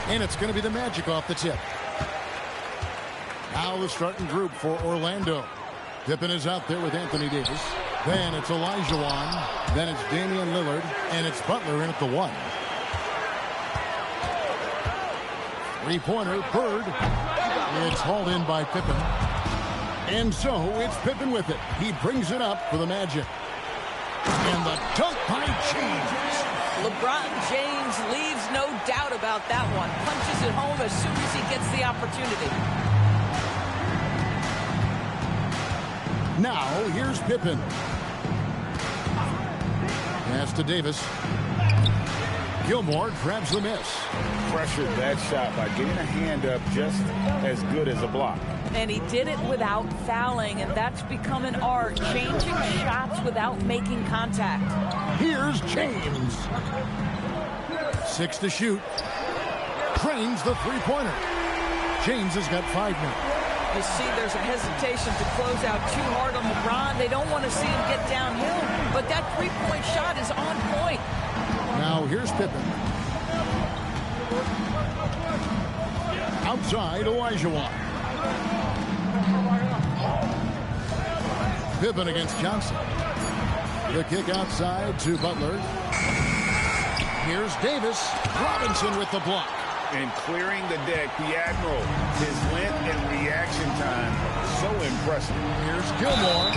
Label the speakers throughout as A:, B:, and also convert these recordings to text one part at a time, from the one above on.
A: And it's going to be the Magic off the tip. Now the starting group for Orlando. Pippen is out there with Anthony Davis. Then it's Olajuwon. Then it's Damian Lillard. And it's Butler in at the 1. Three-pointer, Bird. It's hauled in by Pippen. And so it's Pippen with it. He brings it up for the Magic. And the dunk by James.
B: LeBron James leaves no doubt about that one. Punches it home as soon as he gets the opportunity.
A: Now, here's Pippen. Pass to Davis. Gilmore grabs the miss.
C: Pressured that shot by getting a hand up just as good as a block.
B: And he did it without fouling, and that's become an art, changing shots without making contact.
A: Here's James. 6 to shoot. Trains the three-pointer. James has got 5 now.
B: You see there's a hesitation to close out too hard on LeBron. They don't want to see him get downhill, but that three-point shot is on point.
A: Now here's Pippen. Outside, Olajuwon. Pippen against Johnson. The kick outside to Butler. Here's Davis. Robinson with the block.
C: And clearing the deck, the Admiral. His length and reaction time, so impressive.
A: Here's Gilmore.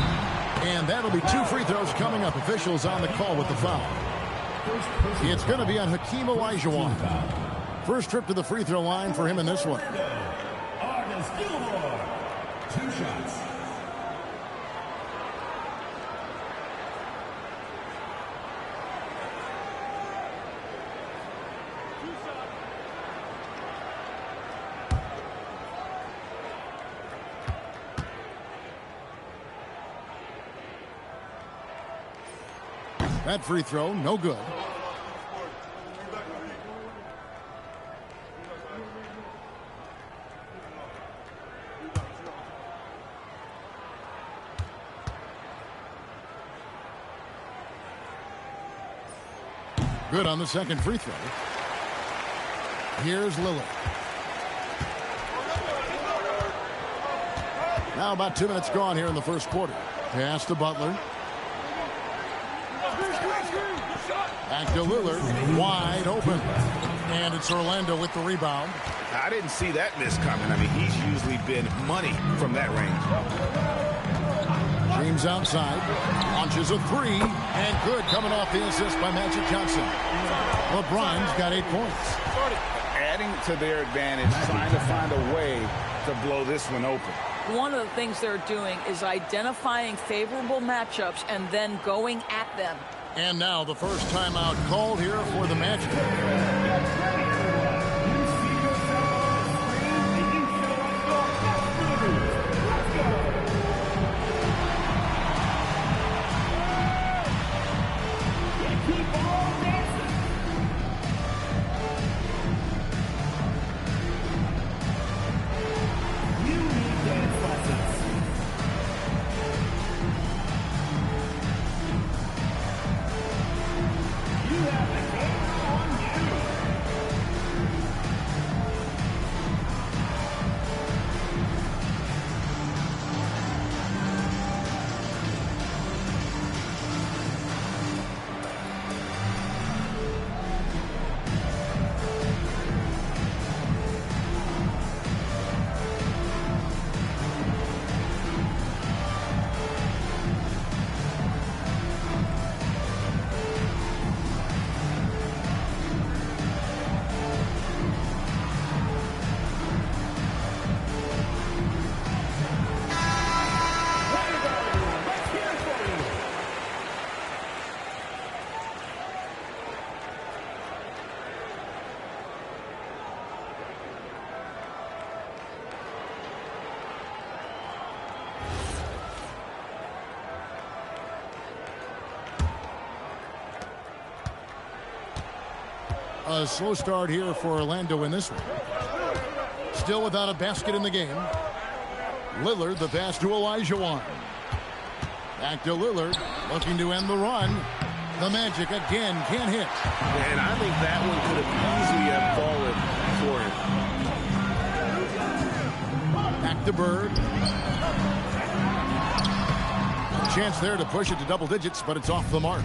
A: And that'll be 2 free throws coming up. Officials on the call with the foul. It's going to be on Hakeem Olajuwon. First trip to the free throw line for him in this one.
D: Artis Gilmore. 2 shots.
A: That free throw, no good. Good on the second free throw. Here's Lillard. Now about 2 minutes gone here in the first quarter. Pass to Butler. Back to Lillard, wide open. And it's Orlando with the rebound.
C: I didn't see that miss coming. I mean, he's usually been money from that range.
A: James outside, launches a 3, and good coming off the assist by Magic Johnson. LeBron's got 8 points.
C: Adding to their advantage, trying to find a way to blow this one open.
B: One of the things they're doing is identifying favorable matchups and then going at them.
A: And now the first timeout called here for the Magic. A slow start here for Orlando in this one. Still without a basket in the game. Lillard, the pass to Olajuwon. Back to Lillard, looking to end the run. The Magic again can't hit.
C: And I think that one could have easily have fallen for him.
A: Back to Bird. Chance there to push it to double digits, but it's off the mark.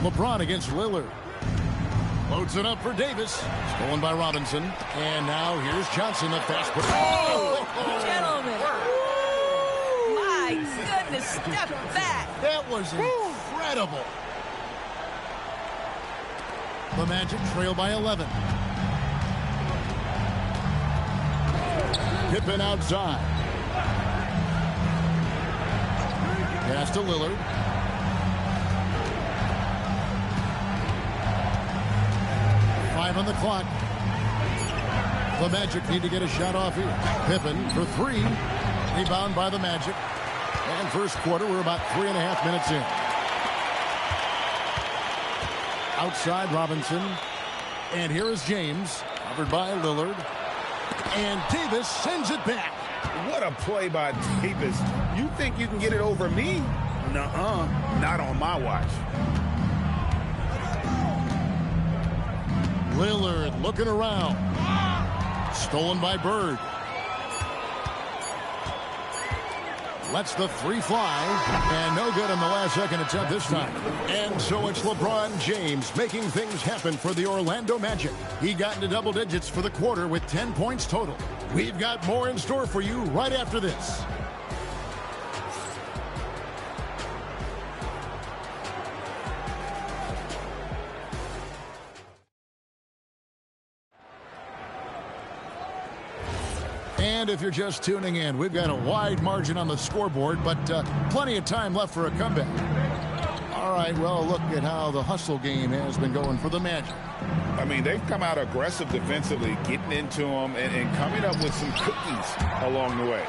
A: LeBron against Lillard. Loads it up for Davis. Stolen by Robinson. And now here's Johnson, the fast break.
B: Oh, gentlemen. My goodness, step back.
A: That was incredible. The Magic trail by 11. Pippen outside. Pass to Lillard. On the clock. The Magic need to get a shot off here. Pippen for three. Rebound by the Magic. And first quarter, we're about 3.5 minutes in. Outside Robinson. And here is James. Covered by Lillard. And Davis sends it back.
C: What a play by Davis. You think you can get it over me? Nuh-uh. Not on my watch.
A: Lillard looking around. Stolen by Bird. Lets the three fly. And no good on the last second attempt this time. And so it's LeBron James making things happen for the Orlando Magic. He got into double digits for the quarter with 10 points total. We've got more in store for you right after this. And if you're just tuning in, we've got a wide margin on the scoreboard, but plenty of time left for a comeback. All right, well, look at how the hustle game has been going for the Magic.
C: I mean, they've come out aggressive defensively, getting into them and coming up with some cookies along the way.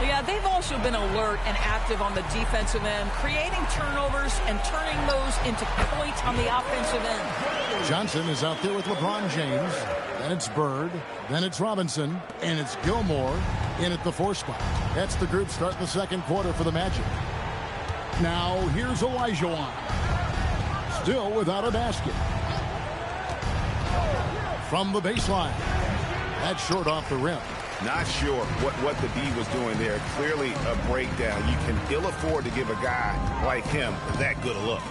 B: Yeah, they've also been alert and active on the defensive end, creating turnovers and turning those into points on the offensive end.
A: Johnson is out there with LeBron James. Then it's Bird. Then it's Robinson. And it's Gilmore in at the 4 spot. That's the group starting the second quarter for the Magic. Now here's Olajuwon. Still without a basket. From the baseline. That's short off the rim.
C: Not sure what the D was doing there. Clearly a breakdown. You can ill afford to give a guy like him that good a look.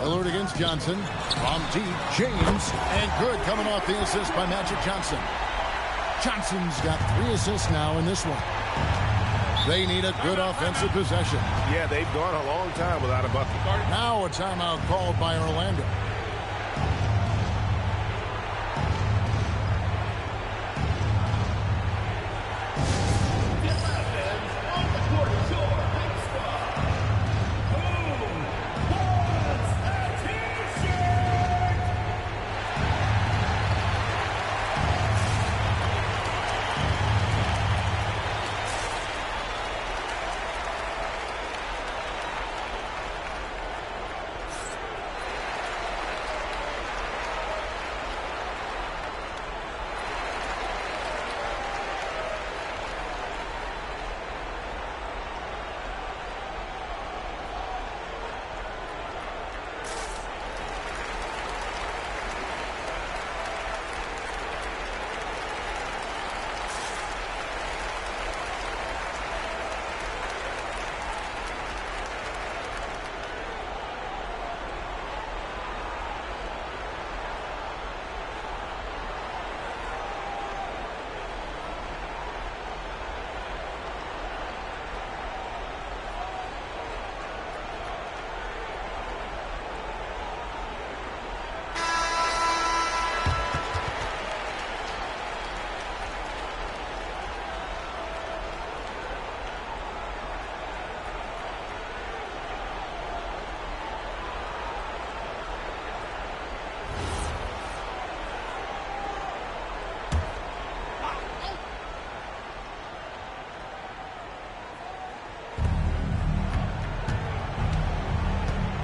A: Lillard against Johnson. From deep, James. And good coming off the assist by Magic Johnson. Johnson's got 3 assists now in this one. They need a good offensive possession.
C: Yeah, they've gone a long time without a bucket.
A: Now a timeout called by Orlando.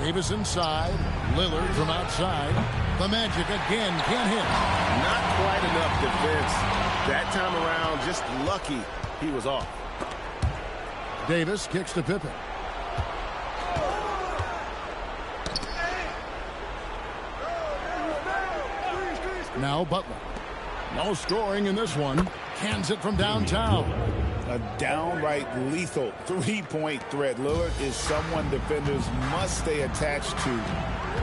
A: Davis inside. Lillard from outside. The Magic again can't hit.
C: Not quite enough defense. That time around, just lucky he was off.
A: Davis kicks to Pippen. Now Butler. No scoring in this one. Cans it from downtown.
C: A downright lethal three-point threat. Lillard is someone defenders must stay attached to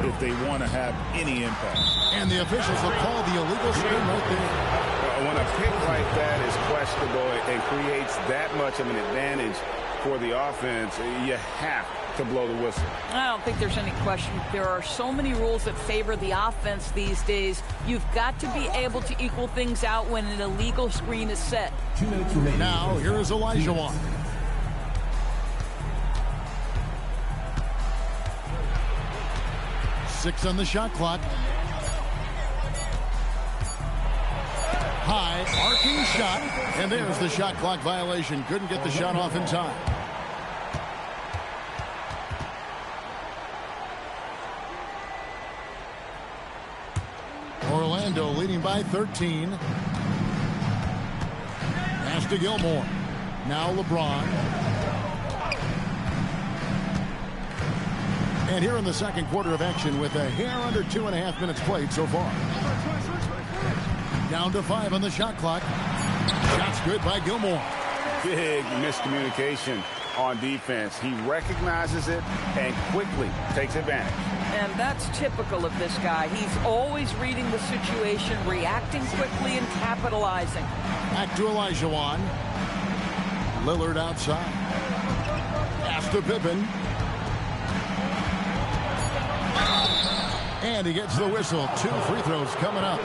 C: if they want to have any impact.
A: And the officials will call the illegal screen right there.
C: When a pick like that is questionable and creates that much of an advantage for the offense, you have to blow the whistle.
B: I don't think there's any question. There are so many rules that favor the offense these days. You've got to be able to equal things out when an illegal screen is set.
D: 2 minutes remaining.
A: Now, here is Olajuwon. Six on the shot clock. High, arcing shot. And there's the shot clock violation. Couldn't get the shot off in time. Orlando leading by 13. Pass to Gilmore. Now LeBron. And here in the second quarter of action with a hair under 2.5 minutes played so far. Down to 5 on the shot clock. Shots good by Gilmore.
C: Big miscommunication on defense. He recognizes it and quickly takes advantage.
B: And that's typical of this guy. He's always reading the situation, reacting quickly, and capitalizing.
A: Back to Olajuwon. Lillard outside. Pass to Pippen. And he gets the whistle. 2 free throws coming up.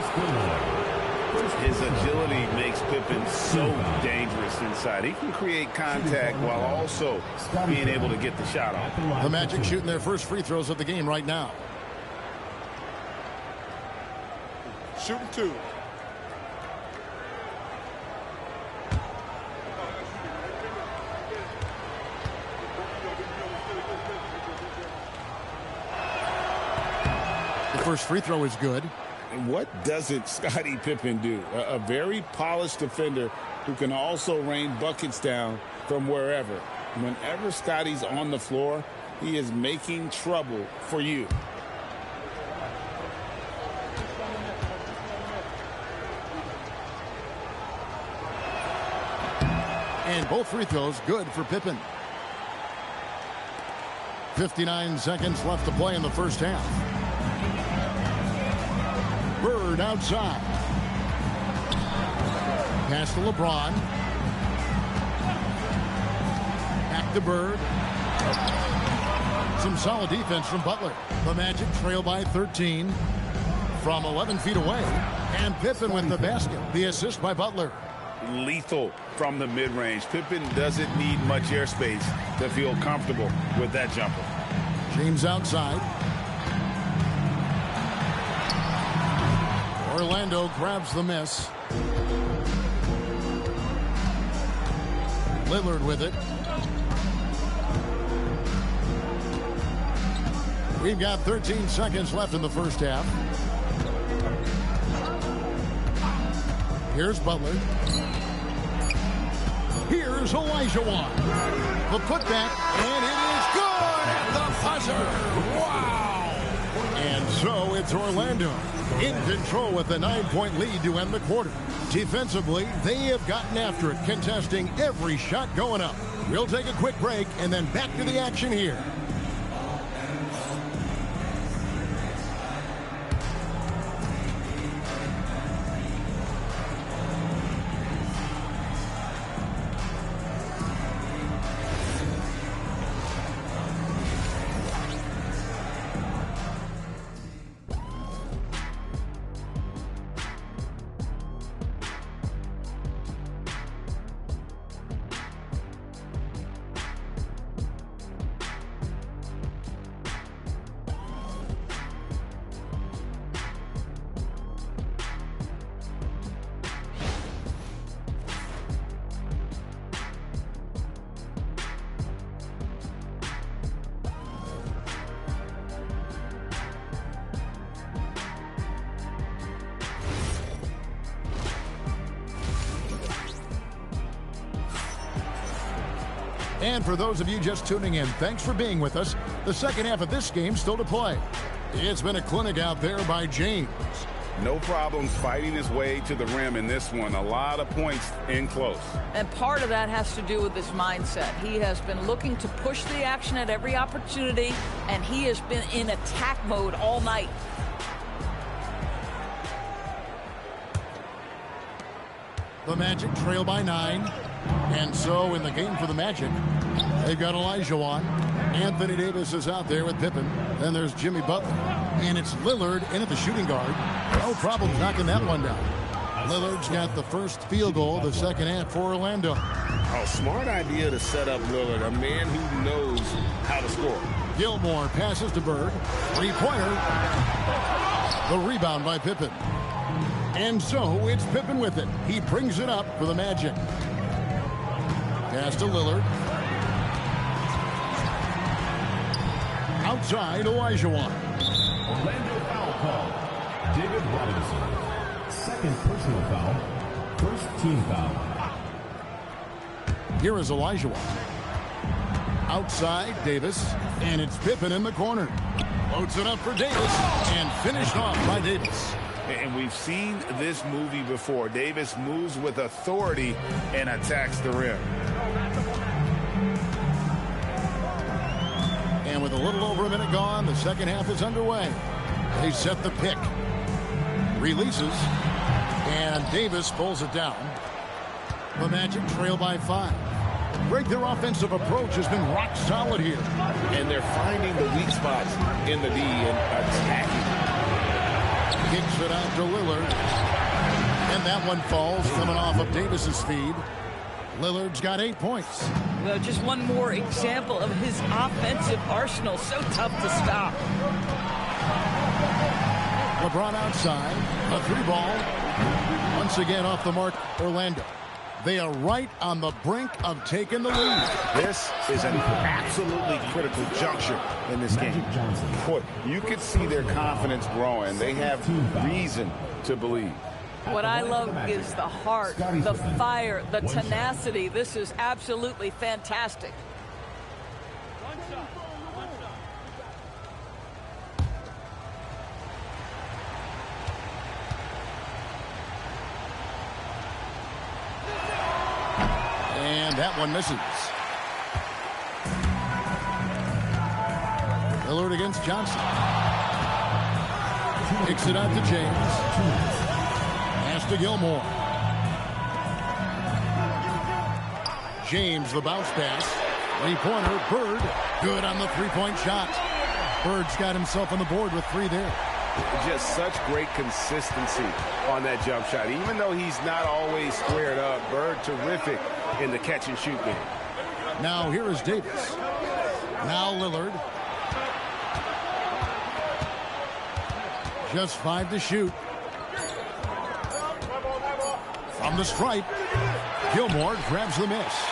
C: His agility makes Pippen so dangerous inside. He can create contact while also being able to get the shot off.
A: The Magic shooting their first free throws of the game right now.
C: Shooting 2.
A: The first free throw is good.
C: And what doesn't Scottie Pippen do? A very polished defender who can also rain buckets down from wherever. Whenever Scottie's on the floor, he is making trouble for you.
A: And both free throws good for Pippen. 59 seconds left to play in the first half. Bird outside. Pass to LeBron. Back to Bird. Some solid defense from Butler. The Magic trail by 13 from 11 feet away. And Pippen with the basket. The assist by Butler.
C: Lethal from the mid-range. Pippen doesn't need much airspace to feel comfortable with that jumper.
A: James outside. Orlando grabs the miss. Lillard with it. We've got 13 seconds left in the first half. Here's Butler. Here's Olajuwon. The putback, and it is good at the buzzer. Wow! And so it's Orlando in control with a 9-point lead to end the quarter. Defensively, they have gotten after it, contesting every shot going up. We'll take a quick break and then back to the action here. And for those of you just tuning in, thanks for being with us. The second half of this game still to play. It's been a clinic out there by James.
C: No problems fighting his way to the rim in this one. A lot of points in close.
B: And part of that has to do with his mindset. He has been looking to push the action at every opportunity, and he has been in attack mode all night.
A: The Magic trail by 9. And so in the game for the Magic, they've got Olajuwon. Anthony Davis is out there with Pippen. Then there's Jimmy Butler. And it's Lillard in at the shooting guard. No problems knocking that one down. Lillard's got the first field goal of the second half for Orlando.
C: Oh, smart idea to set up Lillard, a man who knows how to score.
A: Gilmore passes to Bird. Three-pointer. The rebound by Pippen. And so it's Pippen with it. He brings it up for the Magic. Pass to Lillard. Outside, Olajuwon.
D: Orlando foul call. David Robinson. Second personal foul. First team foul.
A: Here is Olajuwon. Outside, Davis. And it's Pippen in the corner. Loads it up for Davis. And finished off by Davis.
C: And we've seen this movie before. Davis moves with authority and attacks the rim.
A: And with a little over a minute gone, the second half is underway. They set the pick. Releases. And Davis pulls it down. The Magic trail by 5. Greg, their offensive approach has been rock solid here.
C: And they're finding the weak spots in the D and attacking.
A: Kicks it out to Lillard. And that one falls coming off of Davis's feed. Lillard's got 8 points.
B: Well, just one more example of his offensive arsenal. So tough to stop.
A: LeBron outside. A 3-ball. Once again off the mark, Orlando. They are right on the brink of taking the lead.
C: This is an absolutely critical juncture in this game. Boy, you could see their confidence growing. They have reason to believe.
B: What I love is the heart, the fire, the tenacity. This is absolutely fantastic.
A: And that one misses. Lillard against Johnson. Kicks it out to James. Pass to Gilmore. James, the bounce pass. Three-pointer, Bird. Good on the three-point shot. Bird's got himself on the board with 3 there.
C: Just such great consistency on that jump shot. Even though he's not always squared up, Bird terrific in the catch-and-shoot game.
A: Now here is Davis. Now Lillard. Just 5 to shoot. From the stripe, Gilmore grabs the miss.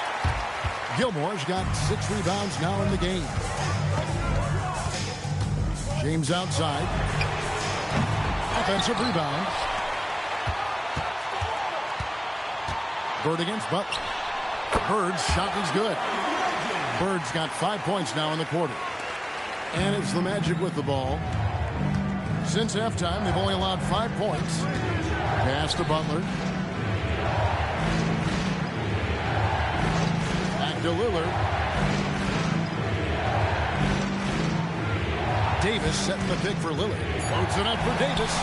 A: Gilmore's got 6 rebounds now in the game. James outside. Offensive rebound. Bird against Butler. Bird's shot is good. Bird's got 5 points now in the quarter. And it's the Magic with the ball. Since halftime, they've only allowed 5 points. Pass to Butler. Back to Lillard. Davis setting the pick for Lillard. Loads it up for Davis.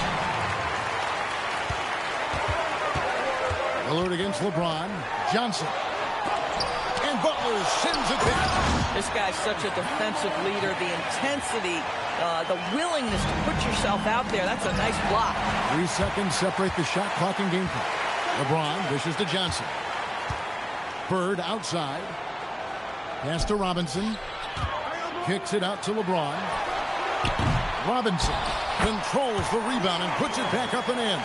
A: Lillard against LeBron. Johnson. And Butler sends it back.
B: This guy's such a defensive leader. The intensity, the willingness to put yourself out there. That's a nice block.
A: 3 seconds separate the shot clock and game clock. LeBron dishes to Johnson. Bird outside. Pass to Robinson. Kicks it out to LeBron. Robinson controls the rebound and puts it back up and in.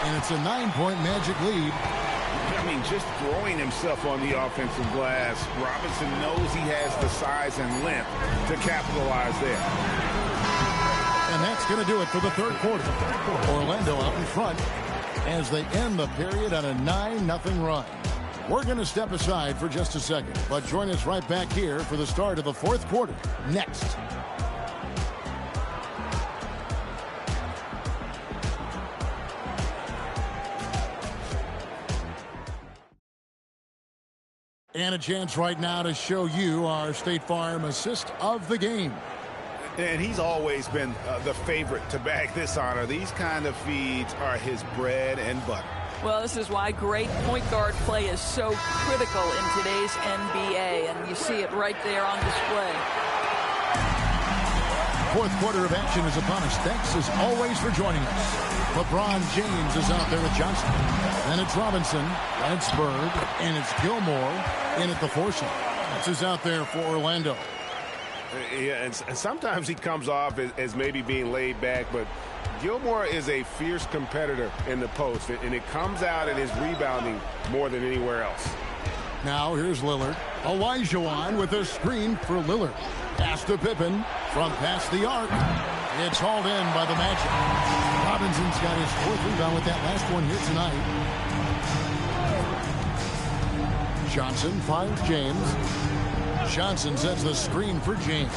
A: And it's a 9-point Magic lead.
C: I mean, just throwing himself on the offensive glass, Robinson knows he has the size and length to capitalize there.
A: And that's going to do it for the third quarter. Orlando out in front as they end the period on a 9-0 run. We're going to step aside for just a second, but join us right back here for the start of the fourth quarter next. And a chance right now to show you our State Farm assist of the game.
E: And he's always been the favorite to bag this honor. These kind of feeds are his bread and butter.
B: Well, this is why great point guard play is so critical in today's NBA, and you see it right there on display.
A: Fourth quarter of action is upon us. Thanks as always for joining us. LeBron James is out there with Johnson. Then it's Robinson, then it's Bird, and it's Gilmore in at the foursome. This is out there for Orlando.
E: Yeah, and sometimes he comes off as maybe being laid back, but Gilmore is a fierce competitor in the post, and it comes out in his rebounding more than anywhere else.
A: Now here's Lillard. Olajuwon with a screen for Lillard. Pass to Pippen from past the arc. It's hauled in by the Magic. Robinson's got his fourth rebound with that last one here tonight. Johnson finds James. Johnson sets the screen for James.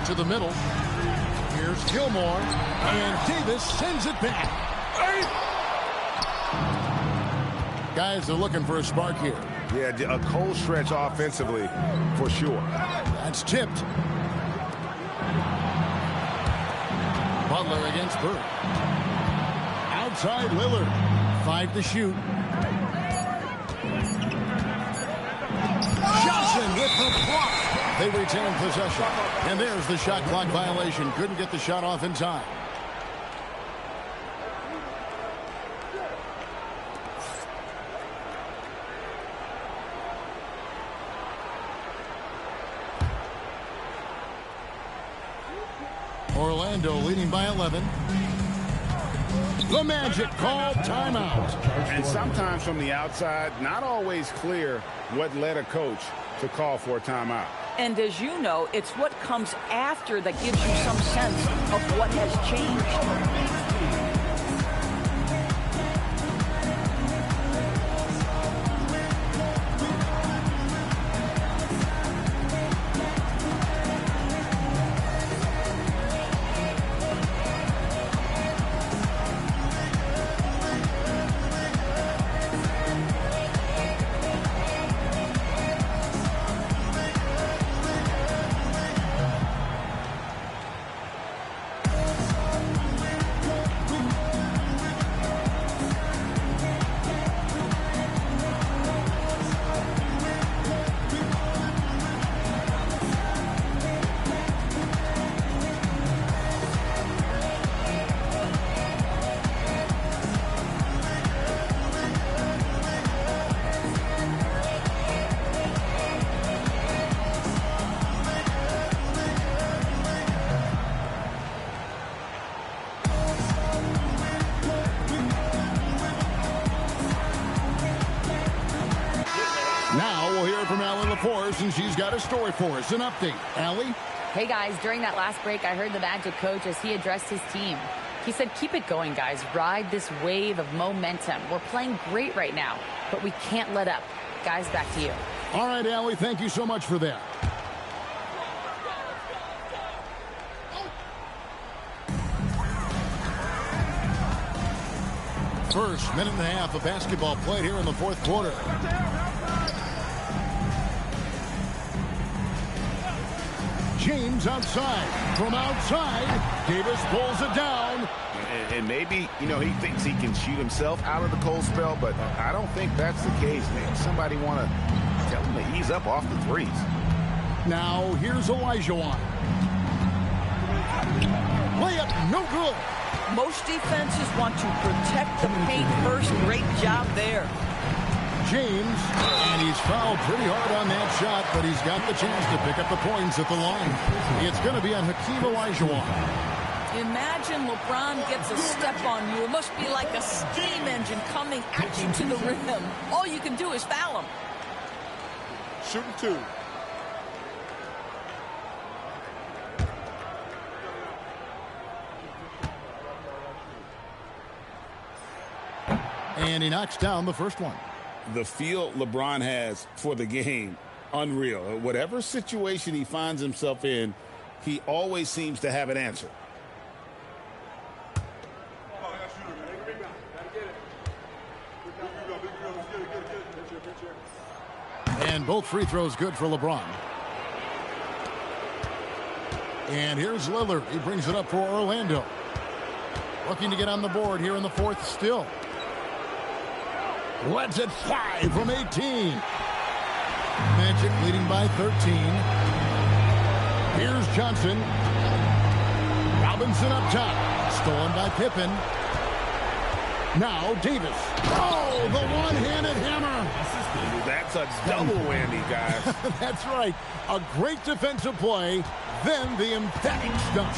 A: To the middle. Here's Gilmore. And Davis sends it back. Guys are looking for a spark here.
E: Yeah, a cold stretch offensively for sure.
A: That's tipped. Butler against Bird. Outside Lillard. 5 to shoot. Johnson with the block. They retain possession. And there's the shot clock violation. Couldn't get the shot off in time. Orlando leading by 11. The Magic called timeout.
E: And sometimes from the outside, not always clear what led a coach to call for a timeout.
B: And as you know, it's what comes after that gives you some sense of what has changed.
A: And she's got a story for us, an update. Allie?
F: Hey, guys, during that last break, I heard the Magic coach as he addressed his team. He said, keep it going, guys. Ride this wave of momentum. We're playing great right now, but we can't let up. Guys, back to you.
A: All right, Allie, thank you so much for that. First minute and a half of basketball played here in the fourth quarter. James outside. From outside, Davis pulls it down.
E: And maybe, he thinks he can shoot himself out of the cold spell, but I don't think that's the case. Maybe somebody want to tell him to ease up off the threes.
A: Now, here's Olajuwon. Layup, no good.
B: Most defenses want to protect the paint first. Great job there.
A: James, and he's fouled pretty hard on that shot, but he's got the chance to pick up the points at the line. It's going to be on Hakeem Olajuwon.
B: Imagine LeBron gets a step on you. It must be like a steam engine coming at you to the rim. All you can do is foul him.
E: Shooting two.
A: And he knocks down the first one.
C: The feel LeBron has for the game, unreal. Whatever situation he finds himself in, he always seems to have an answer.
A: And Both free throws good for LeBron. And here's Lillard. He brings it up for Orlando. Looking to get on the board here in the fourth still. Lets it fly from 18. Magic leading by 13. Here's Johnson. Robinson up top. Stolen by Pippen. Now Davis. Oh, the one-handed hammer.
E: That's a double whammy, guys.
A: That's right. A great defensive play, then the emphatic dunk.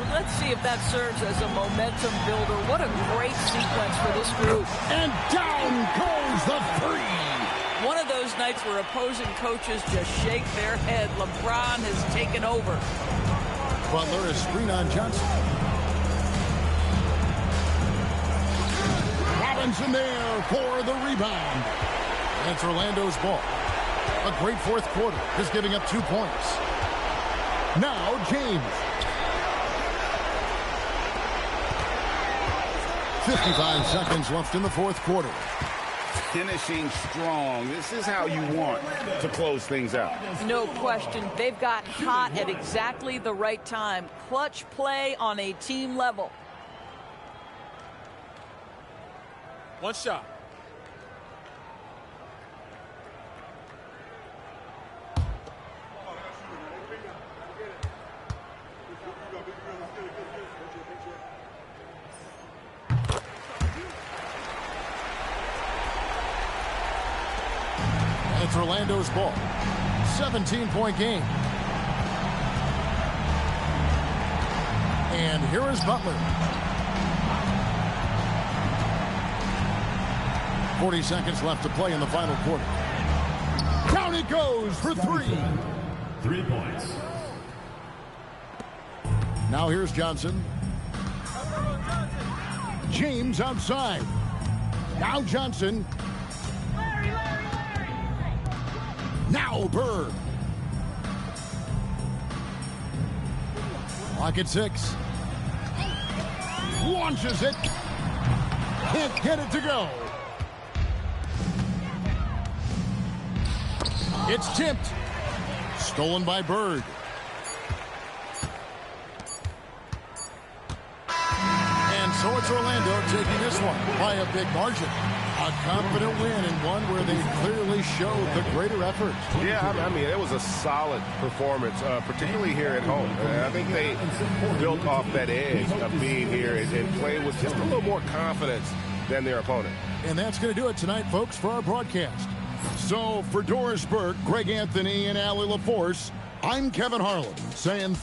B: Let's see if that serves as a momentum builder. What a great sequence for this group.
A: And down goes the three.
B: One of those nights where opposing coaches just shake their head. LeBron has taken over.
A: Butler is screen on Johnson. Robinson there for the rebound. That's Orlando's ball. A great fourth quarter, just giving up 2 points. Now James. 55 seconds left in the fourth quarter.
C: Finishing strong. This is how you want to close things out.
B: No question. They've got hot at exactly the right time. Clutch play on a team level.
G: One shot.
A: It's Orlando's ball. 17-point game. And here is Butler. 40 seconds left to play in the final quarter. Down it goes for three.
D: 3 points.
A: Now here's Johnson. James outside. Now Johnson. Now Bird. Clock at 6. Launches it. Can't get it to go. It's tipped. Stolen by Bird. And so it's Orlando taking this one by a big margin. A confident win and one where they clearly showed the greater effort.
E: Yeah, I mean, it was a solid performance, particularly here at home. I think they built off that edge of being here and playing with just a little more confidence than their opponent.
A: And that's going to do it tonight, folks, for our broadcast. So for Doris Burke, Greg Anthony, and Allie LaForce, I'm Kevin Harlan saying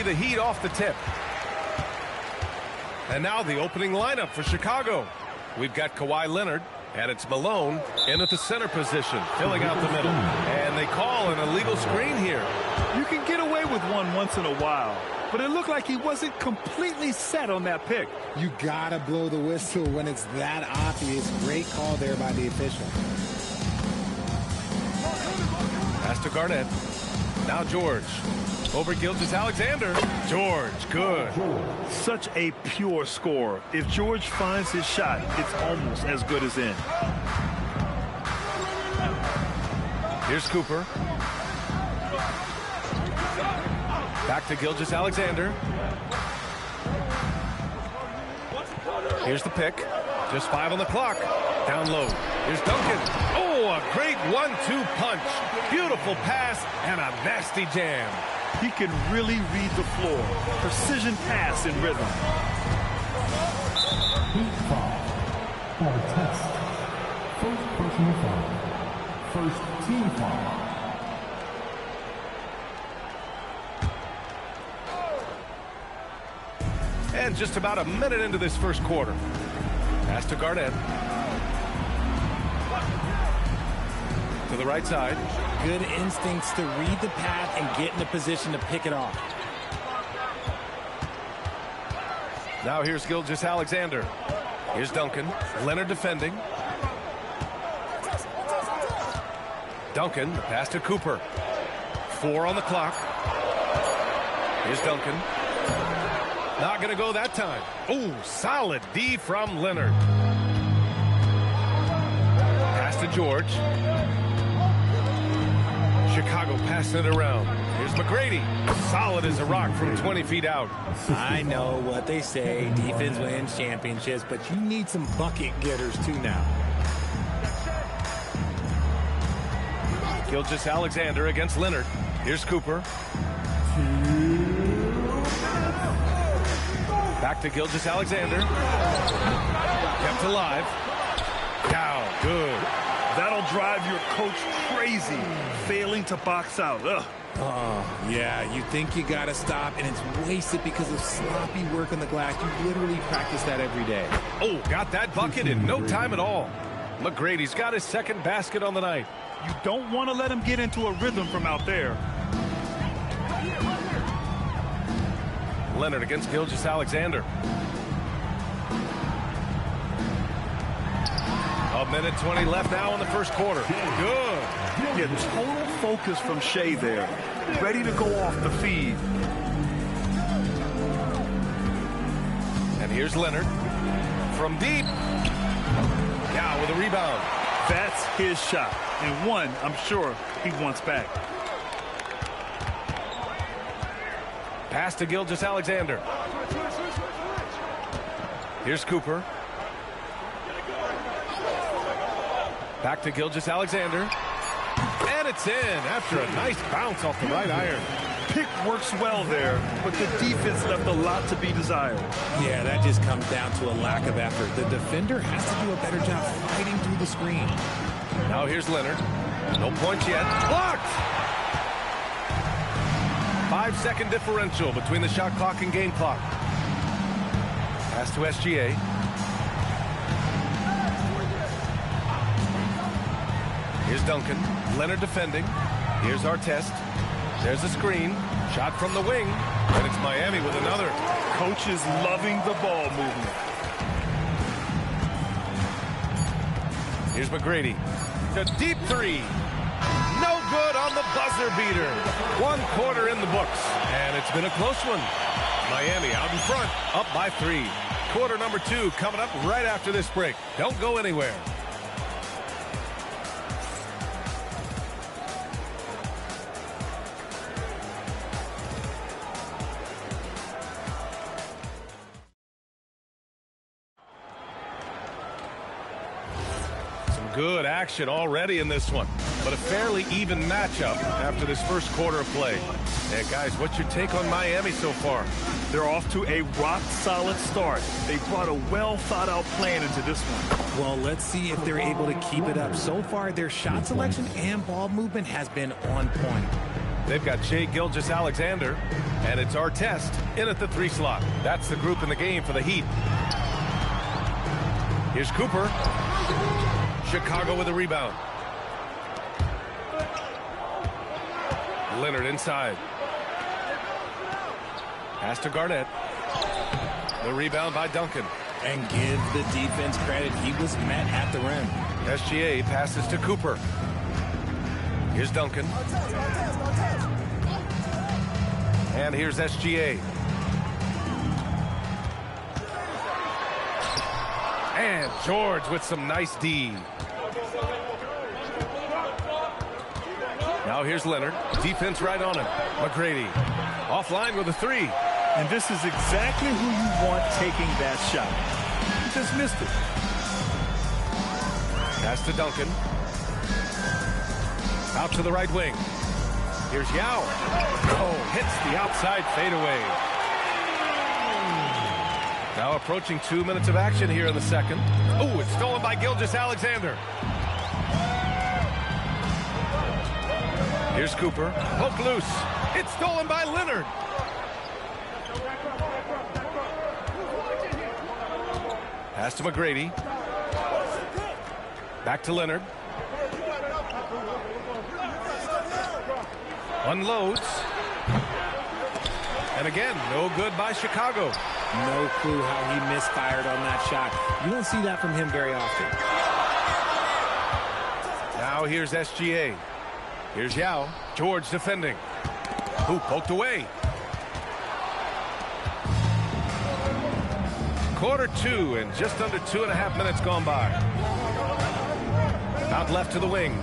H: free the heat off the tip. And now the opening lineup for Chicago. We've got Kawhi Leonard, and it's Malone in at the center position, filling out the middle. And they call an illegal screen here.
I: You can get away with one once in a while, but it looked like he wasn't completely set on that pick.
J: You gotta blow the whistle when it's that obvious. Great call there by the official.
H: Pass to Garnett. Now George. Over Gilgeous-Alexander. George, good.
I: Such a pure score. If George finds his shot, it's almost as good as in.
H: Here's Cooper. Back to Gilgeous-Alexander. Here's the pick. Just 5 on the clock. Down low. Here's Duncan. Oh, a great 1-2 punch. Beautiful pass and a nasty jam.
I: He can really read the floor. Precision pass in rhythm.
D: Heat foul. On test. First personal foul. First team foul.
H: And just about a minute into this first quarter. Pass to Garnett. To the right side.
J: Good instincts to read the path and get in a position to pick it off.
H: Now here's Gilgeous-Alexander. Here's Duncan. Leonard defending. Duncan, the pass to Cooper. 4 on the clock. Here's Duncan. Not going to go that time. Oh, solid D from Leonard. Pass to George. Chicago passing it around. Here's McGrady. Solid as a rock from 20 feet out.
J: I know what they say. Defense wins championships, but you need some bucket getters too now.
H: Gilgeous-Alexander against Leonard. Here's Cooper. Back to Gilgeous-Alexander. Kept alive. Down. Good.
I: That'll drive your coach crazy, failing to box out. Ugh.
J: Oh, yeah, you think you got to stop, and it's wasted because of sloppy work on the glass. You literally practice that every day.
H: Oh, got that bucket in no time at all. McGrady's got his second basket on the night.
I: You don't want to let him get into a rhythm from out there.
H: Leonard against Gilgeous-Alexander. A minute 20 left now in the first quarter. Good.
I: Yeah, total focus from Shea there. Ready to go off the feed.
H: And here's Leonard. From deep. Yeah, with a rebound.
I: That's his shot. And one, I'm sure, he wants back.
H: Pass to Gilgeous-Alexander. Here's Cooper. Back to Gilgeous-Alexander. And it's in after a nice bounce off the right iron.
I: Pick works well there, but the defense left a lot to be desired.
J: Yeah, that just comes down to a lack of effort. The defender has to do a better job fighting through the screen.
H: Now here's Leonard. No points yet. Blocked! 5-second differential between the shot clock and game clock. Pass to SGA. Here's Duncan. Leonard defending. Here's Artest. There's a screen. Shot from the wing. And it's Miami with another.
I: Coach is loving the ball movement.
H: Here's McGrady. The deep three. No good on the buzzer beater. 1 quarter in the books. And it's been a close one. Miami out in front. Up by 3. Quarter number 2 coming up right after this break. Don't go anywhere. Good action already in this one, but a fairly even matchup after this first quarter of play. Hey, guys, what's your take on Miami so far?
I: They're off to a rock-solid start. They brought a well-thought-out plan into this one.
J: Well, let's see if they're able to keep it up. So far, their shot selection and ball movement has been on point.
H: They've got Shai Gilgeous-Alexander, and it's Artest in at the 3 slot. That's the group in the game for the Heat. Here's Cooper. Chicago with a rebound. Leonard inside. Pass to Garnett. The rebound by Duncan.
J: And give the defense credit. He was met at the rim.
H: SGA passes to Cooper. Here's Duncan. And here's SGA. And George with some nice D. Now here's Leonard. Defense right on him. McGrady offline with a 3.
I: And this is exactly who you want taking that shot. He just missed it.
H: Pass to Duncan. Out to the right wing. Here's Yao. Oh, hits the outside fadeaway. Now approaching 2 minutes of action here in the second. Oh, it's stolen by Gilgeous-Alexander. Here's Cooper. Poke loose. It's stolen by Leonard. Pass to McGrady. Back to Leonard. Unloads. And again, no good by Chicago.
J: No clue how he misfired on that shot. You don't see that from him very often.
H: Now here's SGA. Here's Yao. George defending. Who poked away. Quarter 2 and just under 2.5 minutes gone by. Out left to the wing.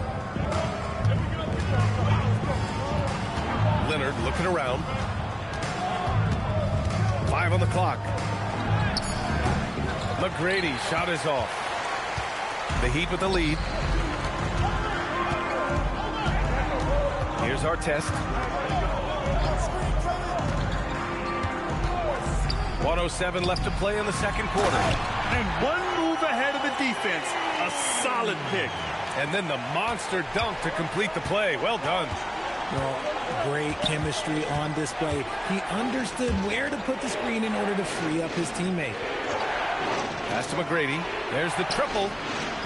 H: Leonard looking around. 5 on the clock. McGrady shot is off. The Heat with the lead. Here's Artest. 1:07 left to play in the second quarter.
I: And one move ahead of the defense. A solid pick.
H: And then the monster dunk to complete the play. Well done.
J: Well, great chemistry on display. He understood where to put the screen in order to free up his teammate.
H: Pass to McGrady. There's the triple.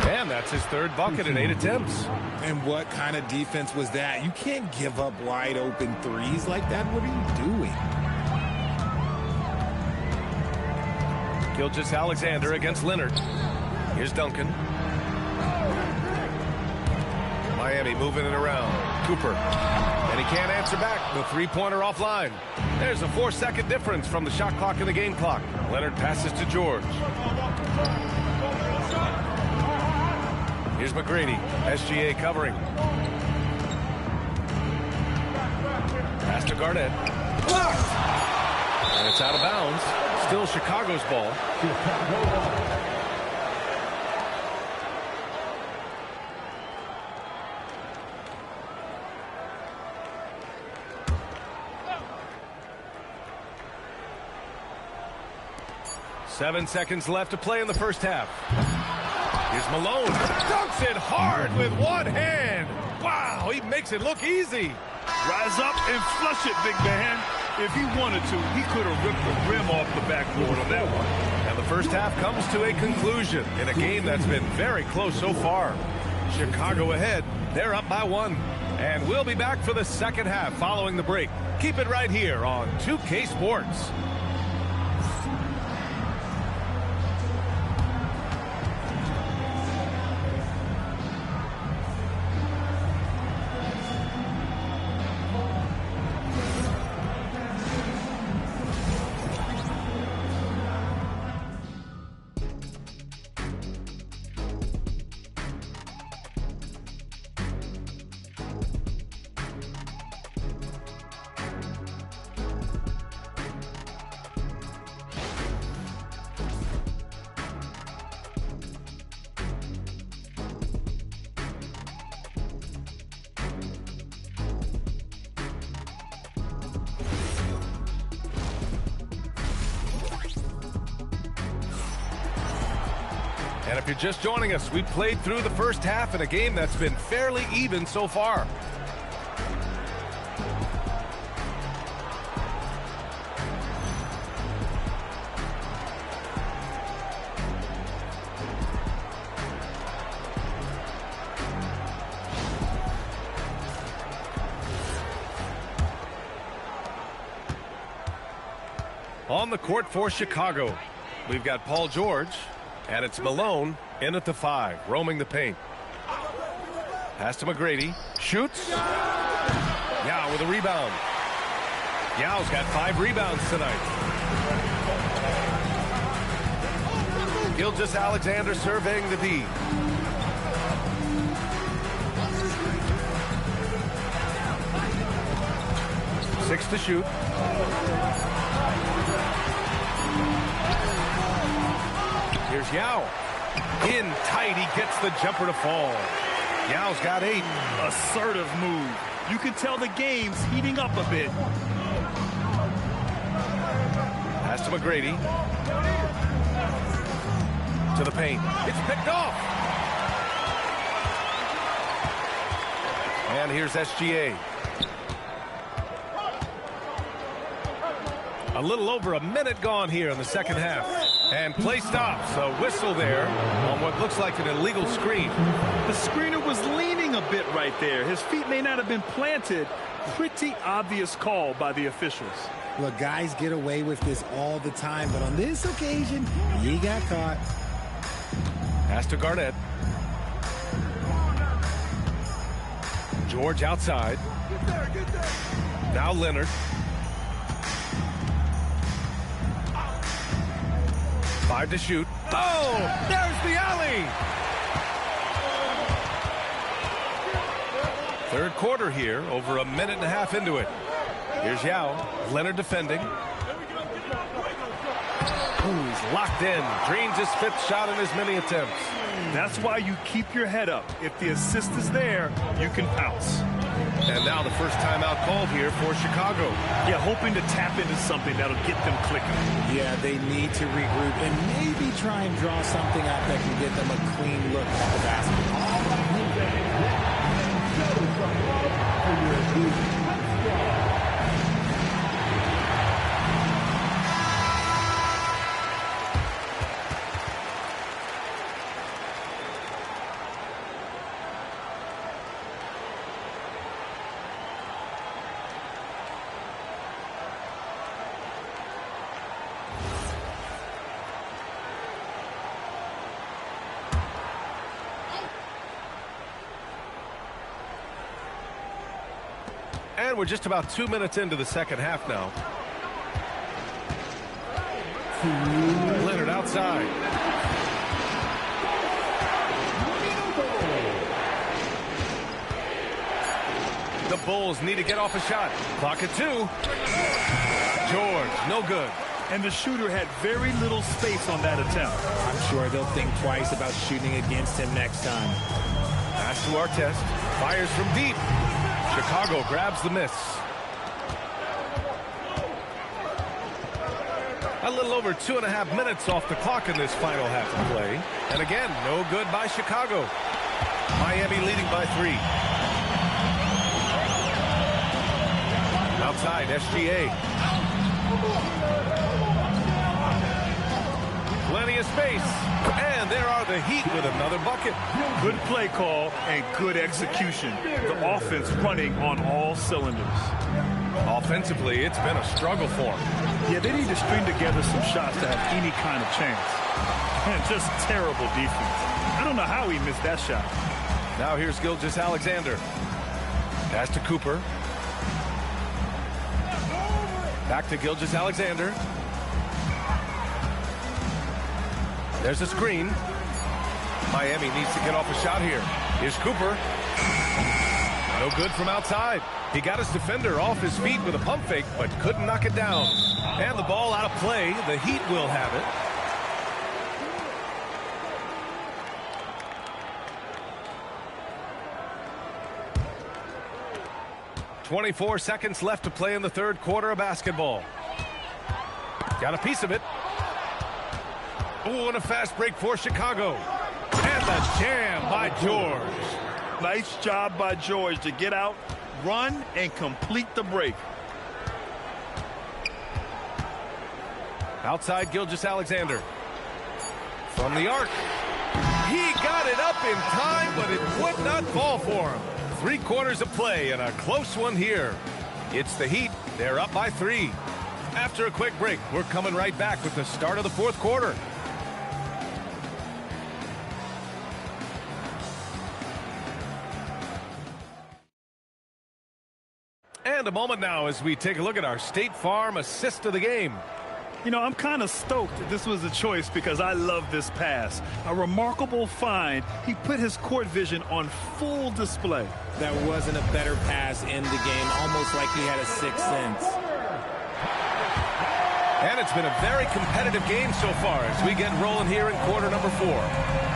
H: And that's his 3rd bucket in 8 attempts.
J: And what kind of defense was that? You can't give up wide open threes like that. What are you doing?
H: Gilgeous-Alexander against Leonard. Here's Duncan. Miami moving it around. Cooper. And he can't answer back. The 3-pointer offline. There's a 4-second difference from the shot clock and the game clock. Leonard passes to George. Here's McGrady. SGA covering. Pass to Garnett. Blocked! And it's out of bounds. Still Chicago's ball. Seven seconds left to play in the first half. Here's Malone. Dunks it hard with one hand. Wow, he makes it look easy.
I: Rise up and flush it, big man. If he wanted to, he could have ripped the rim off the backboard on that one.
H: And the first half comes to a conclusion in a game that's been very close so far. Chicago ahead. They're up by 1. And we'll be back for the second half following the break. Keep it right here on 2K Sports. And if you're just joining us, we played through the first half in a game that's been fairly even so far. On the court for Chicago, we've got Paul George, and it's Malone in at the 5, roaming the paint. Pass to McGrady. Shoots. Yao with a rebound. Yao's got 5 rebounds tonight. Gilgeous-Alexander surveying the D. Six to shoot. Here's Yao. In tight, he gets the jumper to fall. Yao's got 8.
I: Assertive move. You can tell the game's heating up a bit.
H: Pass to McGrady. To the paint. It's picked off. And here's SGA. A little over a minute gone here in the second half. And play stops. A whistle there on what looks like an illegal screen.
I: The screener was leaning a bit right there. His feet may not have been planted. Pretty obvious call by the officials.
J: Look, guys get away with this all the time, but on this occasion, he got caught.
H: Pass to Garnett. George outside. Now Leonard. Five to shoot. Oh, there's the alley. Third quarter here, over a minute and a half into it. Here's Yao. Leonard defending. He's locked in. Drains his 5th shot in as many attempts.
I: That's why you keep your head up. If the assist is there, you can pounce.
H: And now the first timeout called here for Chicago.
I: Yeah, hoping to tap into something that'll get them clicking.
J: Yeah, they need to regroup and maybe try and draw something up that can get them a clean look at the basketball.
H: And we're just about 2 minutes into the second half now. Leonard outside. The Bulls need to get off a shot. Clock at 2. George, no good.
I: And the shooter had very little space on that attempt.
J: I'm sure they'll think twice about shooting against him next time.
H: Pass to Artest. Fires from deep. Chicago grabs the miss. A little over 2.5 minutes off the clock in this final half of play. And again, no good by Chicago. Miami leading by 3. Outside, SGA. Plenty of space. And there are the Heat with another bucket.
I: Good play call and good execution. The offense running on all cylinders.
H: Offensively, it's been a struggle for them.
I: Yeah, they need to string together some shots to have any kind of chance. And just terrible defense. I don't know how he missed that shot.
H: Now here's Gilgeous-Alexander. Pass to Cooper. Back to Gilgeous-Alexander. There's a screen. Miami needs to get off a shot here. Here's Cooper. No good from outside. He got his defender off his feet with a pump fake, but couldn't knock it down. And the ball out of play. The Heat will have it. .24 seconds left to play in the third quarter of basketball. Got a piece of it. Oh, and a fast break for Chicago. And the jam by George.
I: Nice job by George to get out, run, and complete the break.
H: Outside Gilgeous-Alexander. From the arc. He got it up in time, but it would not fall for him. 3 quarters of play and a close one here. It's the Heat. They're up by 3. After a quick break, we're coming right back with the start of the fourth quarter. And a moment now as we take a look at our State Farm assist of the game.
I: You know, I'm kind of stoked this was a choice because I love this pass. A remarkable find. He put his court vision on full display.
J: That wasn't a better pass in the game, almost like he had a sixth sense.
H: And it's been a very competitive game so far as we get rolling here in quarter number 4.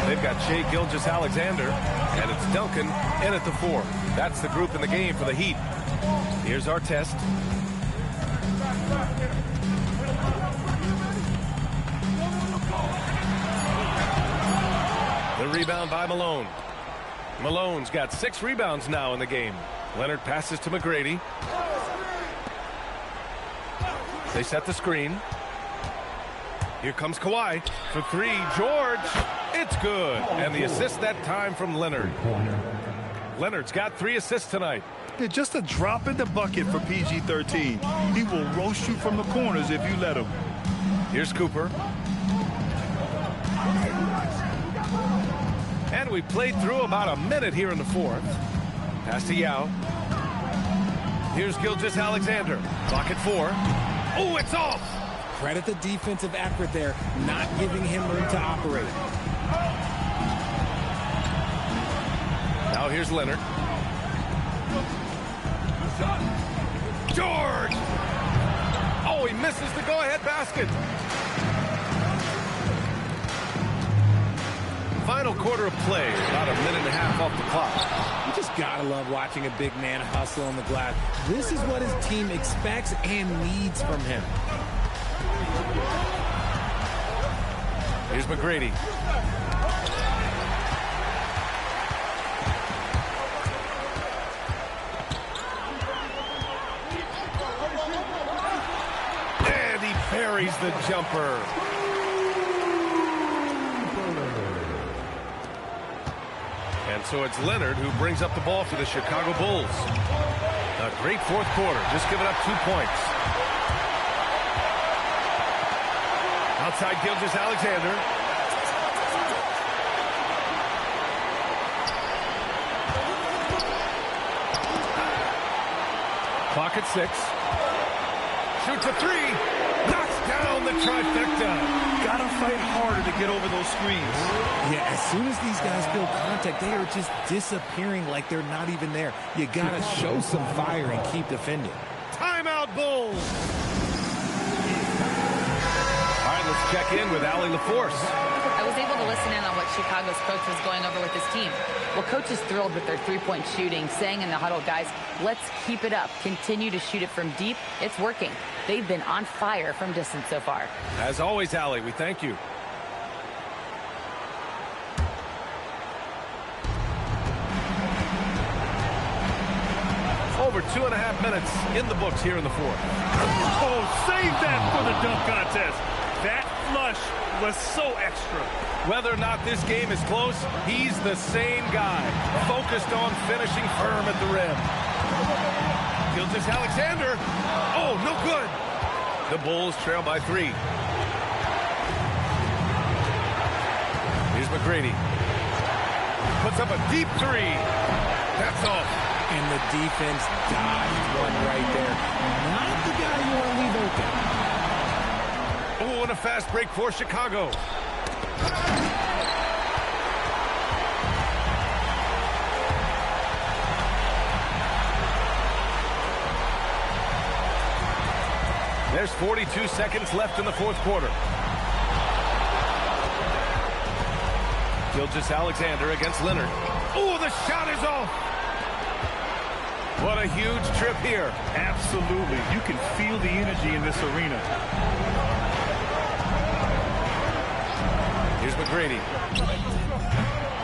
H: They've got Shai Gilgeous-Alexander, and it's Duncan in at the 4. That's the group in the game for the Heat. Here's our test. The rebound by Malone. Malone's got 6 rebounds now in the game. Leonard passes to McGrady. They set the screen. Here comes Kawhi for 3. George, it's good. And the assist that time from Leonard. Leonard's got 3 assists tonight.
I: Yeah, just a drop in the bucket for PG-13. He will roast you from the corners if you let him.
H: Here's Cooper. And we played through about a minute here in the fourth. Pass to Yao. Here's Gilgeous-Alexander. Clock at 4. Oh, it's off!
J: Credit the defensive effort there, not giving him room to operate.
H: Now here's Leonard. George! Oh, he misses the go-ahead basket. Final quarter of play, about a minute and a half off the clock.
J: You just gotta love watching a big man hustle on the glass. This is what his team expects and needs from him.
H: Here's McGrady. And he buries the jumper. And so it's Leonard who brings up the ball for the Chicago Bulls. A great fourth quarter, just giving up 2 points. Outside Gilgeous-Alexander. Clock at 6. Shoots a 3. Knocks down the trifecta.
I: Gotta fight harder to get over those screens.
J: Yeah, as soon as these guys feel contact, they are just disappearing like they're not even there. You gotta show some fire and keep defending.
H: Timeout, Bulls. All right, let's check in with Allie LaForce.
F: I was able to listen in on what Chicago's coach was going over with his team. Well, coach is thrilled with their three-point shooting, saying in the huddle, guys, let's keep it up. Continue to shoot it from deep. It's working. They've been on fire from distance so far.
H: As always, Allie, we thank you. Over 2.5 minutes in the books here in the fourth.
I: Oh, save that for the dunk contest. That flush was so extra.
H: Whether or not this game is close, he's the same guy, focused on finishing firm at the rim. Gilgeous-Alexander. Oh, no good. The Bulls trail by 3. Here's McGrady. Puts up a deep 3. That's off.
J: And the defense dodged one right there. Not the guy you want to leave open.
H: Oh, and a fast break for Chicago. There's 42 seconds left in the fourth quarter. Gilgeous-Alexander against Leonard. Oh, the shot is off. What a huge trip here.
I: Absolutely. You can feel the energy in this arena.
H: Here's McGrady.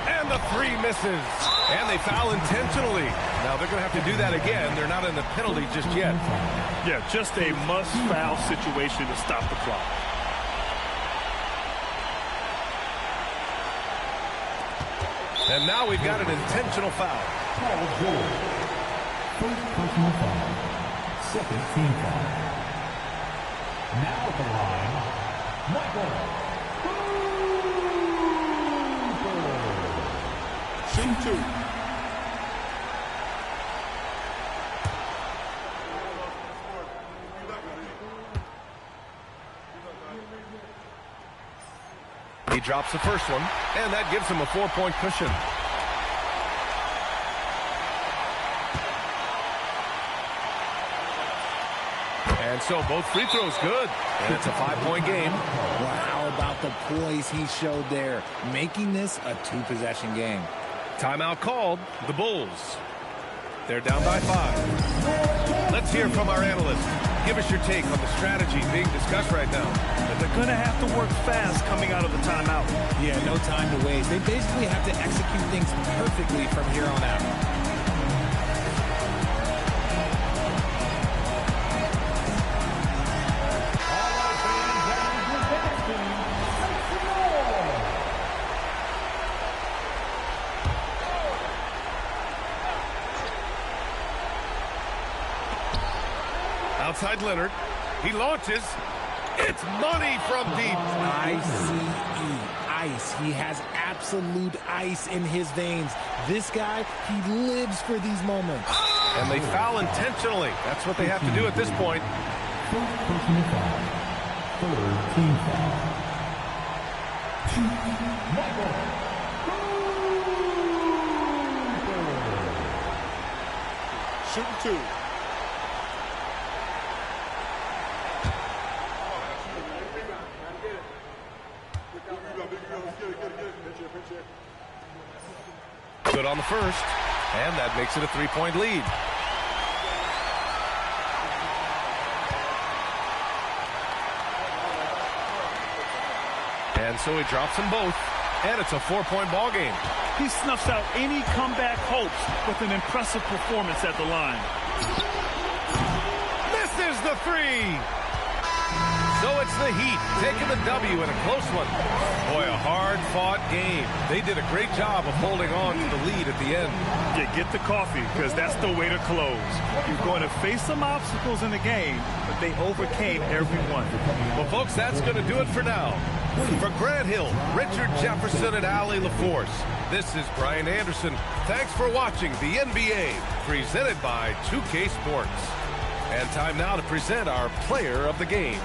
H: And the 3 misses. And they foul intentionally. Now they're going to have to do that again. They're not in the penalty just yet.
I: Yeah, just a must-foul situation to stop the clock.
H: And now we've got an intentional foul.
D: First personal foul. Second team foul. Now at the line, Michael Cooper.
C: Shoot two.
H: He drops the first one, and that gives him a 4-point cushion. And so both free throws good. And it's a 5-point game.
J: Wow, about the poise he showed there, making this a 2-possession game.
H: Timeout called. The Bulls. They're down by 5. Let's hear from our analyst. Give us your take on the strategy being discussed right now.
I: But they're going to have to work fast coming out of the timeout.
J: Yeah, no time to waste. They basically have to execute things perfectly from here on out.
H: Outside Leonard. He launches. It's money from deep.
J: I-C-E. Ice. He has absolute ice in his veins. This guy, he lives for these moments.
H: And they foul intentionally. That's what they have to do at this point.
D: First personal foul. Third team foul. Michael Cooper.
C: Shoot two.
H: Good on the first, and that makes it a 3-point lead. And so he drops them both, and it's a 4-point ball game.
I: He snuffs out any comeback hopes with an impressive performance at the line.
H: Misses the 3. So it's the Heat taking the W in a close one. Boy, a hard-fought game. They did a great job of holding on to the lead at the end.
I: Yeah, get the coffee, because that's the way to close. You're going to face some obstacles in the game, but they overcame every one.
H: Well, folks, that's going to do it for now. For Grant Hill, Richard Jefferson, and Allie LaForce, this is Brian Anderson. Thanks for watching the NBA, presented by 2K Sports. And time now to present our player of the game.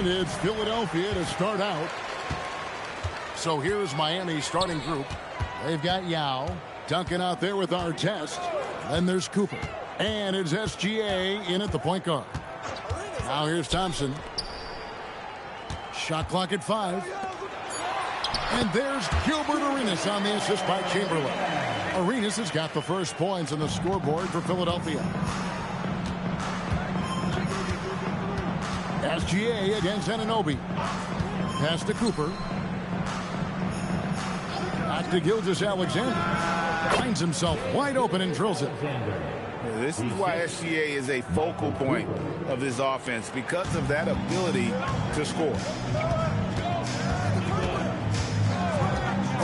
A: And it's Philadelphia to start out. So here's Miami's starting group. They've got Yao. Duncan out there with Artest. Then there's Cooper. And it's SGA in at the point guard. Now here's Thompson. Shot clock at 5. And there's Gilbert Arenas on the assist by Chamberlain. Arenas has got the first points on the scoreboard for Philadelphia. SGA against Anunoby. Pass to Cooper. Back to Gilgeous-Alexander. Finds himself wide open and drills it.
C: This is why SGA is a focal point of this offense, because of that ability to score.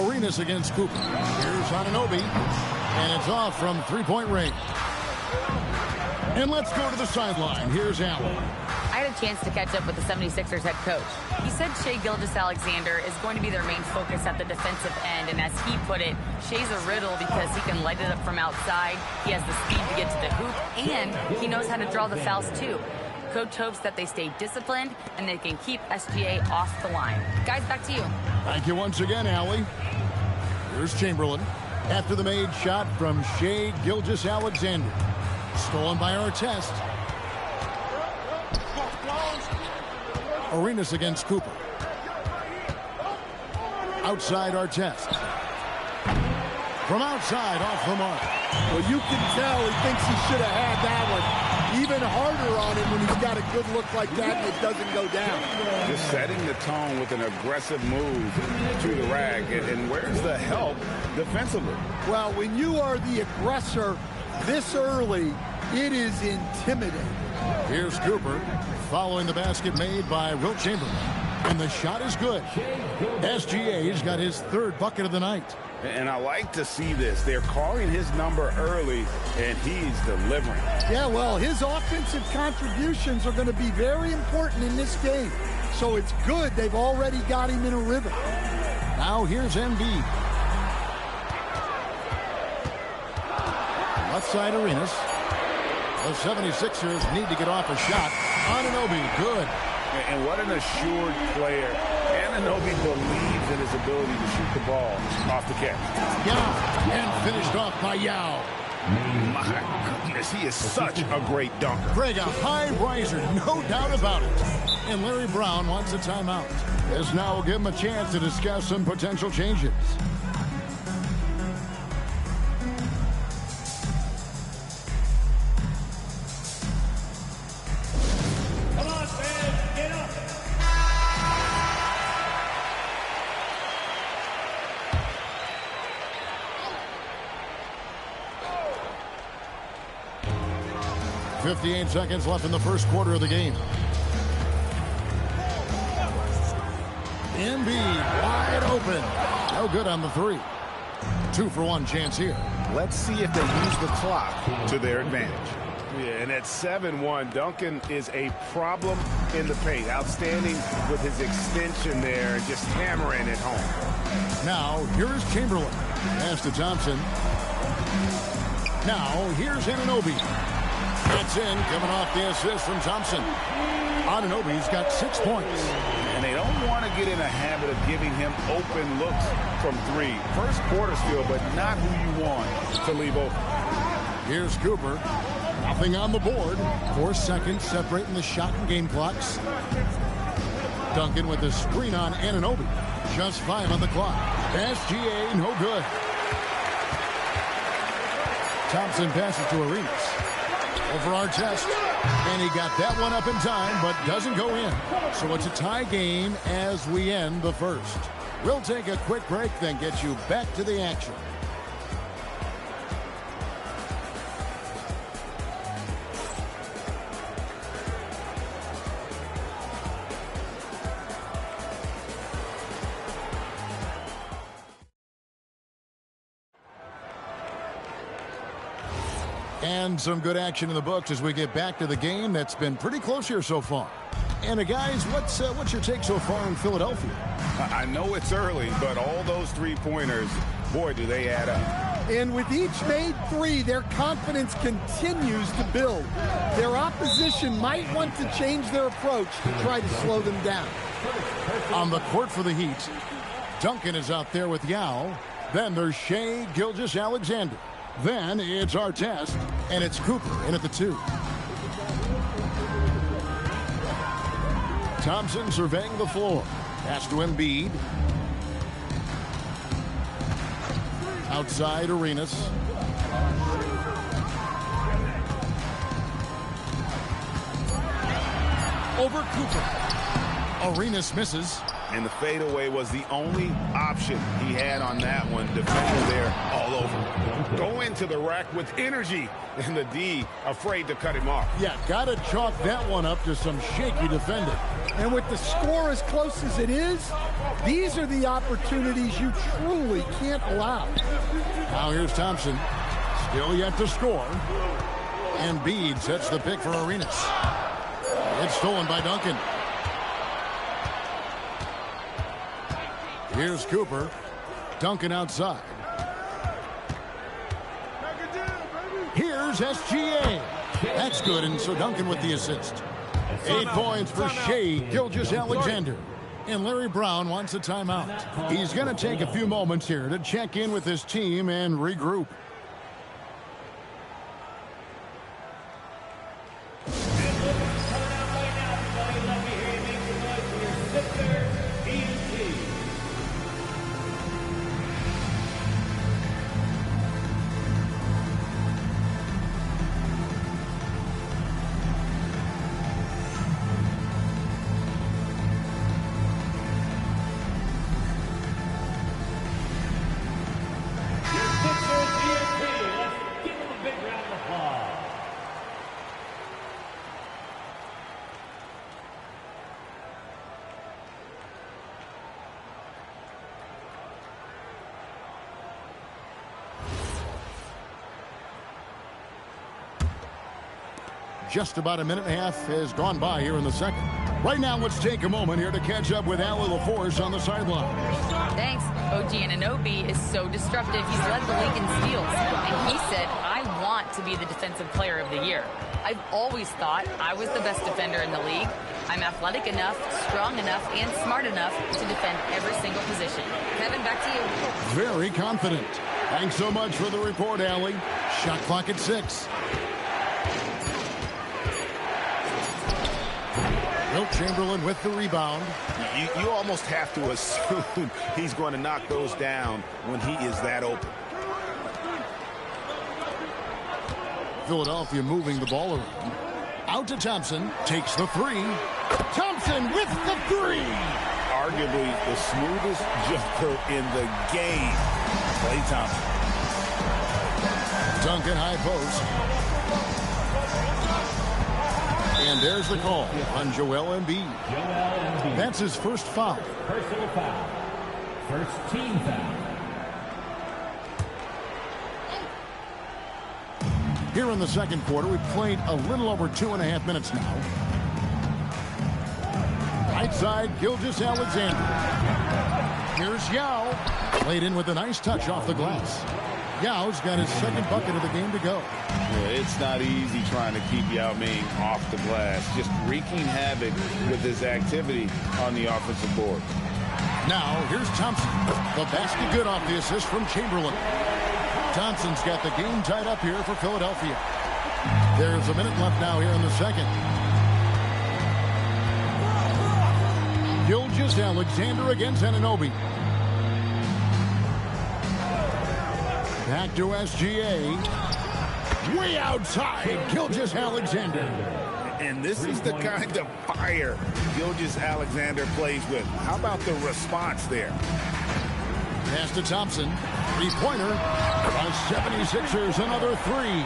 A: Arenas against Cooper. Here's Anunoby. And it's off from three-point range. And let's go to the sideline. Here's Allen.
F: I had a chance to catch up with the 76ers head coach. He said Shai Gilgeous-Alexander is going to be their main focus at the defensive end. And as he put it, Shai's a riddle because he can light it up from outside. He has the speed to get to the hoop, and he knows how to draw the fouls too. Coach hopes that they stay disciplined and they can keep SGA off the line. Guys, back to you.
A: Thank you once again, Allie. Here's Chamberlain. After the made shot from Shai Gilgeous-Alexander. Stolen by Artest. Arenas against Cooper. Outside Artest. From outside, off the mark.
K: Well, you can tell he thinks he should have had that one. Even harder on him when he's got a good look like that and it doesn't go down.
C: Just setting the tone with an aggressive move to the rack. And where's the help defensively?
K: Well, when you are the aggressor this early, it is intimidating.
A: Here's Cooper following the basket made by Wilt Chamberlain. And the shot is good. SGA's got his third bucket of the night.
C: And I like to see this. They're calling his number early, and he's delivering.
K: Yeah, well, his offensive contributions are going to be very important in this game. So it's good they've already got him in a rhythm.
A: Now here's Embiid. Left side Arenas. The 76ers need to get off a shot. Anunoby, good.
C: And what an assured player. Anunoby believes in his ability to shoot the ball off the catch.
A: Yao, and finished off by Yao.
C: My goodness, he is such a great dunker.
A: Greg, a high riser, no doubt about it. And Larry Brown wants a timeout. This now will give him a chance to discuss some potential changes.
L: Come on, man, get up.
A: 58 seconds left in the first quarter of the game. Embiid wide open. No good on the three. 2-for-1 chance here.
C: Let's see if they use the clock to their advantage. Yeah, and at 7-1, Duncan is a problem in the paint. Outstanding with his extension there and just hammering it home.
A: Now, here's Chamberlain. Pass to Thompson. Now, here's Anunoby. Gets in, coming off the assist from Thompson. Anunoby's got 6 points.
C: And they don't want to get in a habit of giving him open looks from three. First quarter still, but not who you want to leave open.
A: Here's Cooper. Nothing on the board. 4 seconds separating the shot and game clocks. Duncan with the screen on Anunoby. Just 5 on the clock. SGA, no good. Thompson passes to Arenas. Over Artest. And he got that one up in time, but doesn't go in. So it's a tie game as we end the first. We'll take a quick break, then get you back to the action. And some good action in the books as we get back to the game that's been pretty close here so far. And guys, what's your take so far in Philadelphia?
C: I know it's early, but all those three-pointers, boy, do they add up.
K: And with each made three, their confidence continues to build. Their opposition might want to change their approach to try to slow them down.
A: On the court for the Heat, Duncan is out there with Yao. Then there's Shai Gilgeous-Alexander. Then it's Artest, and it's Cooper in at the 2. Thompson surveying the floor. Pass to Embiid. Outside Arenas. Over Cooper. Arenas misses.
C: And the fadeaway was the only option he had on that one. Defender there all over. Go into the rack with energy. And the D afraid to cut him off.
A: Yeah, got to chalk that one up to some shaky defending.
K: And with the score as close as it is, these are the opportunities you truly can't allow.
A: Now here's Thompson. Still yet to score. Embiid sets the pick for Arenas. It's stolen by Duncan. Here's Cooper. Duncan outside. Here's SGA. That's good, and so Duncan with the assist. 8 points for Shai Gilgeous-Alexander. And Larry Brown wants a timeout. He's going to take a few moments here to check in with his team and regroup. Just about a minute and a half has gone by here in the second. Right now, let's take a moment here to catch up with Allie LaForce on the sideline.
F: Thanks. OG Anunoby is so disruptive. He's led the league in steals. And he said, I want to be the defensive player of the year. I've always thought I was the best defender in the league. I'm athletic enough, strong enough, and smart enough to defend every single position. Kevin, back to you.
A: Very confident. Thanks so much for the report, Allie. Shot clock at 6. Wilt Chamberlain with the rebound.
C: You almost have to assume he's going to knock those down when he is that open.
A: Philadelphia moving the ball around. Out to Thompson. Takes the 3. Thompson with the 3.
C: Arguably the smoothest jumper in the game. Klay Thompson.
A: Duncan high post. And there's the call on Joel Embiid. That's his first foul.
D: Personal foul. First team foul.
A: Here in the second quarter, we've played a little over 2.5 minutes now. Right side, Gilgeous-Alexander. Here's Yao. Played in with a nice touch off the glass. Yao's got his second bucket of the game to go.
C: Yeah, it's not easy trying to keep Yao Ming off the glass. Just wreaking havoc with his activity on the offensive board.
A: Now, here's Thompson. The basket good off the assist from Chamberlain. Thompson's got the game tied up here for Philadelphia. There's a minute left now here in the second. Gilgeous-Alexander against Anunoby. Back to SGA. Way outside, Gilgeous-Alexander.
C: And this is the kind of fire Gilgeous-Alexander plays with. How about the response there?
A: Pass to Thompson. 3-pointer. The 76ers another 3.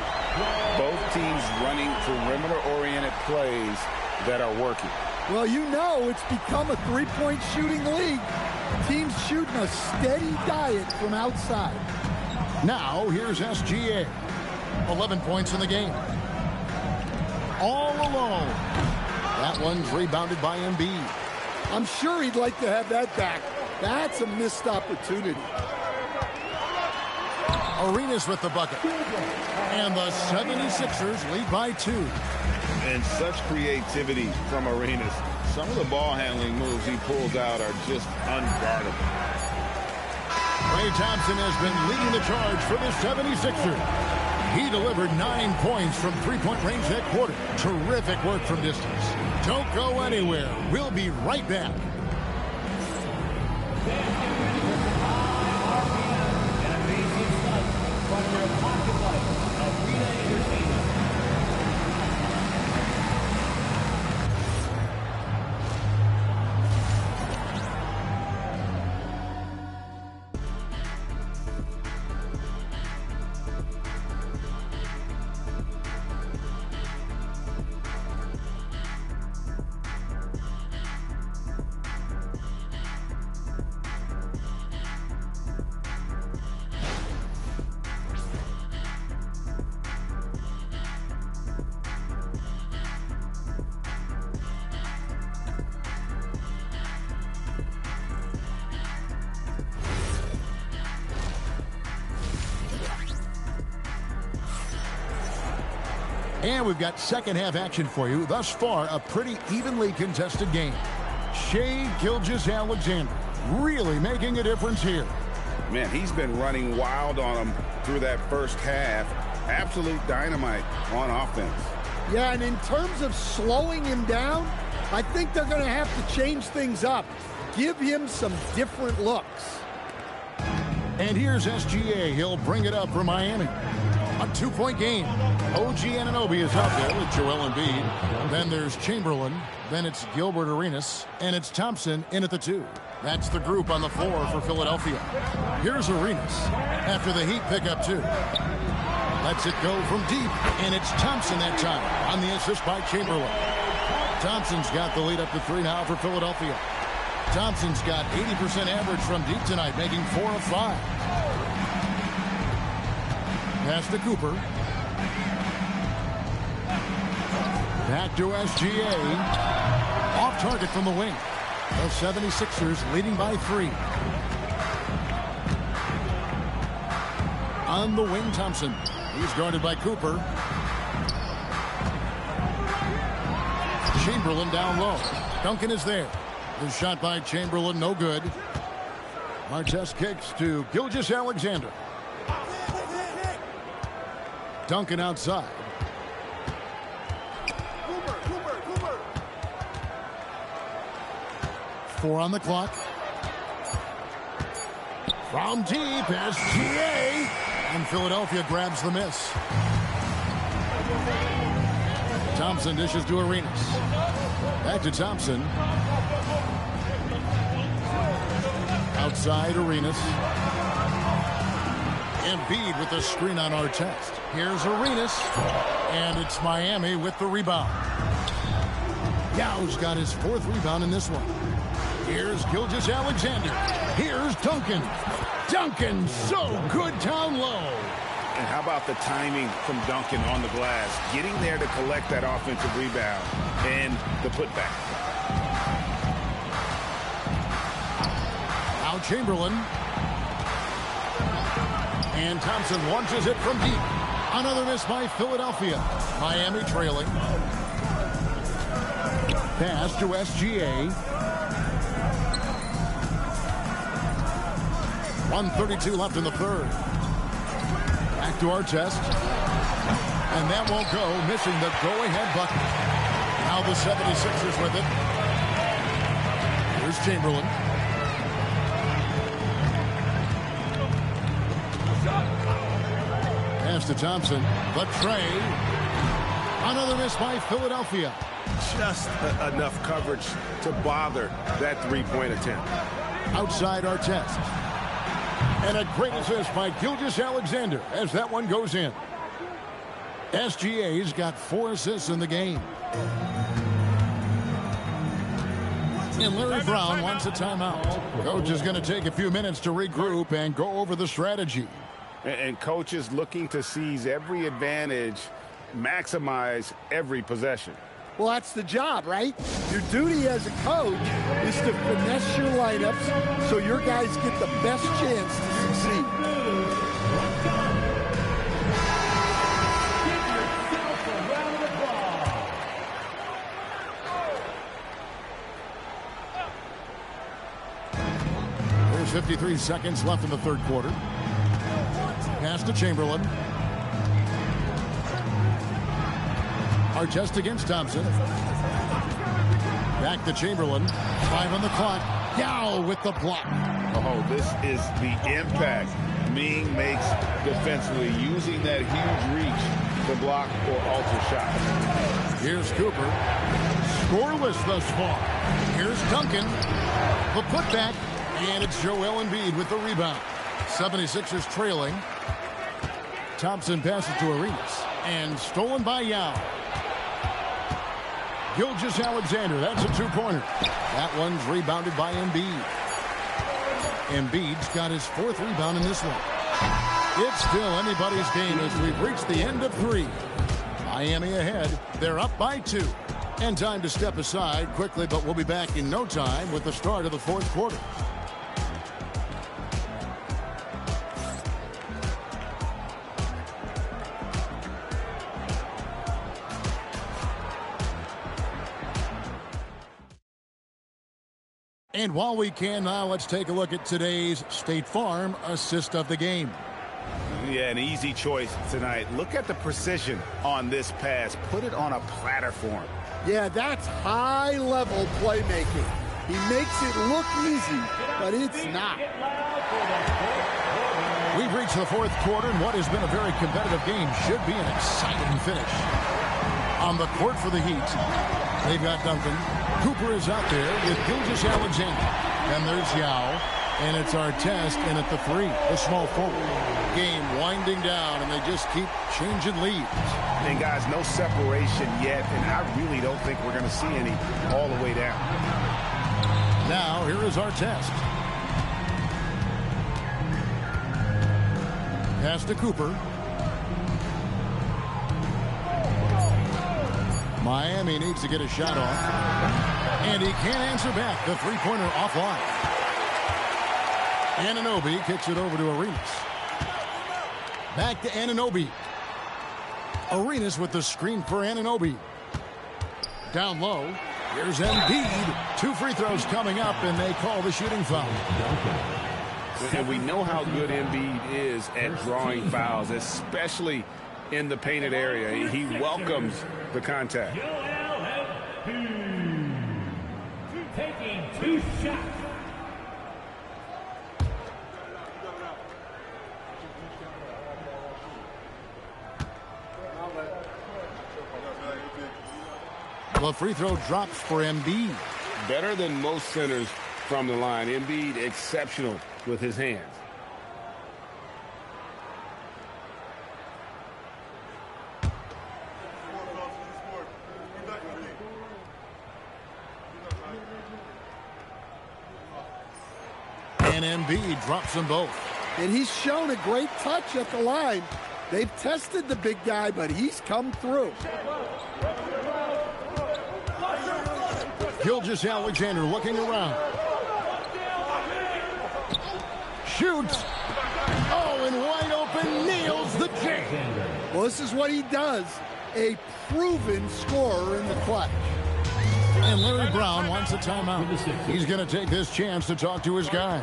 C: Both teams running perimeter-oriented plays that are working.
K: Well, you know it's become a three-point shooting league. Teams shooting a steady diet from outside.
A: Now, here's SGA. 11 points in the game. All alone. That one's rebounded by Embiid.
K: I'm sure he'd like to have that back. That's a missed opportunity.
A: Arenas with the bucket. And the 76ers lead by 2.
C: And such creativity from Arenas. Some of the ball handling moves he pulls out are just unguardable.
A: Klay Thompson has been leading the charge for the 76ers. He delivered 9 points from three-point range that quarter. Terrific work from distance. Don't go anywhere. We'll be right back. And we've got second half action for you. Thus far, a pretty evenly contested game. Shai Gilgeous-Alexander really making a difference here.
C: Man, he's been running wild on him through that first half. Absolute dynamite on offense.
K: Yeah, and in terms of slowing him down, I think they're going to have to change things up. Give him some different looks.
A: And here's SGA. He'll bring it up for Miami. A 2-point game. OG Anunoby is out there with Joel Embiid. Then there's Chamberlain. Then it's Gilbert Arenas. And it's Thompson in at the 2. That's the group on the floor for Philadelphia. Here's Arenas after the Heat pick up 2. Lets it go from deep. And it's Thompson that time on the assist by Chamberlain. Thompson's got the lead up to 3 now for Philadelphia. Thompson's got 80% average from deep tonight, making 4 of 5. Pass to Cooper. Back to SGA. Off target from the wing. The 76ers leading by 3. On the wing, Thompson. He's guarded by Cooper. Chamberlain down low. Duncan is there. The shot by Chamberlain, no good. Artest kicks to Gilgeous-Alexander. Duncan outside. Cooper. 4 on the clock. From deep, SGA. And Philadelphia grabs the miss. Thompson dishes to Arenas. Back to Thompson. Outside Arenas. Embiid with the screen on Artest. Here's Arenas. And it's Miami with the rebound. Yow's got his 4th rebound in this one. Here's Gilgeous-Alexander. Here's Duncan. Duncan, so good down low.
C: And how about the timing from Duncan on the glass? Getting there to collect that offensive rebound and the putback.
A: Now Chamberlain. And Thompson launches it from deep. Another miss by Philadelphia. Miami trailing. Pass to SGA. 1:32 left in the 3rd. Back to Artest. And that won't go, missing the go-ahead bucket. Now the 76ers with it. Here's Chamberlain. Pass to Thompson. The tray. Another miss by Philadelphia.
E: Just enough coverage to bother that 3-point attempt.
A: Outside Artest. And a great assist by Gilgeous-Alexander as that one goes in. SGA's got 4 assists in the game. And Larry Brown wants a timeout. Coach is going to take a few minutes to regroup and go over the strategy.
E: And coach is looking to seize every advantage, maximize every possession.
K: Well, that's the job, right? Your duty as a coach is to finesse your lineups so your guys get the best chance to succeed.
A: 53 seconds left in the third quarter. Pass to Chamberlain. Artest against Thompson. Back to Chamberlain. 5 on the clock. Yao with the block.
C: Oh, this is the impact Ming makes defensively, using that huge reach to block or alter shots.
A: Here's Cooper. Scoreless thus far. Here's Duncan. The putback. And it's Joel Embiid with the rebound. 76ers trailing. Thompson passes to Arenas. And stolen by Yao. Gilgeous-Alexander, that's a two-pointer. That one's rebounded by Embiid. Embiid's got his 4th rebound in this one. It's still anybody's game as we've reached the end of 3. Miami ahead. They're up by 2. And time to step aside quickly, but we'll be back in no time with the start of the 4th quarter. And while we can now, let's take a look at today's State Farm assist of the game.
C: Yeah, an easy choice tonight. Look at the precision on this pass. Put it on a platter for him.
K: Yeah, that's high-level playmaking. He makes it look easy, but it's not.
A: We've reached the 4th quarter, and what has been a very competitive game should be an exciting finish. On the court for the Heat, they've got Duncan. Cooper is out there with Gilgeous-Alexander. And there's Yao. And it's Artest in at the 3, the small forward. Game winding down, and they just keep changing leads.
C: And guys, no separation yet, and I really don't think we're going to see any all the way down.
A: Now, here is Artest. Pass to Cooper. Miami needs to get a shot off. And he can't answer back. The three-pointer offline. Anunoby kicks it over to Arenas. Back to Anunoby. Arenas with the screen for Anunoby. Down low. Here's Embiid. 2 free throws coming up, and they call the shooting foul.
C: And we know how good Embiid is at drawing fouls, especially in the painted area. He welcomes the contact.
L: Taking 2 shots.
A: The free throw drops for Embiid.
C: Better than most centers from the line. Embiid exceptional with his hands.
A: And Embiid drops them both.
K: And he's shown a great touch at the line. They've tested the big guy, but he's come through.
A: Gilgeous-Alexander looking around. Shoots. Oh, and wide open, nails the jam.
K: Well, this is what he does. A proven scorer in the clutch.
A: And Larry Brown wants a timeout. He's going to take this chance to talk to his guys.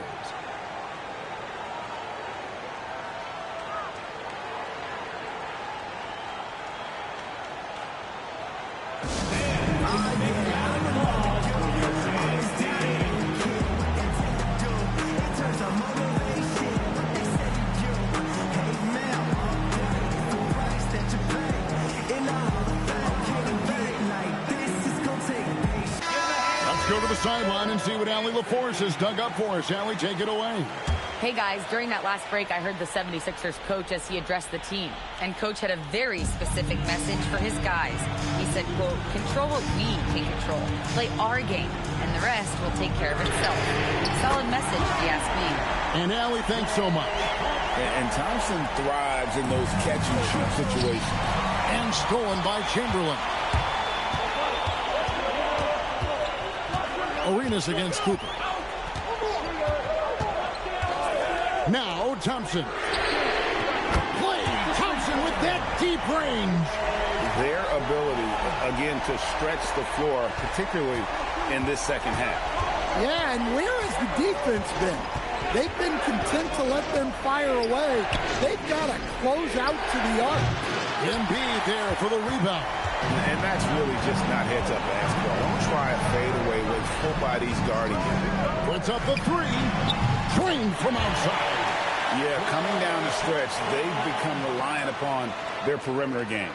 A: Sideline and see what Allie LaForce has dug up for us. Allie, take it away.
F: Hey guys, during that last break, I heard the 76ers coach as he addressed the team. And coach had a very specific message for his guys. He said, quote, control what we can control. Play our game, and the rest will take care of itself. Solid message, if you ask me.
A: And Allie, thanks so much.
C: And Thompson thrives in those catch-and-shoot situations.
A: And stolen by Chamberlain. Arenas against Cooper. Now Thompson. Klay Thompson with that deep range.
C: Their ability, again, to stretch the floor, particularly in this second half.
K: Yeah, and where has the defense been? They've been content to let them fire away. They've got to close out to the arc.
A: Embiid there for the rebound.
E: And that's really just not heads-up basketball. Don't try a fadeaway when full body's guarding you.
A: Puts up the three. Drained from outside.
C: Yeah, coming down the stretch, they've become reliant upon their perimeter game.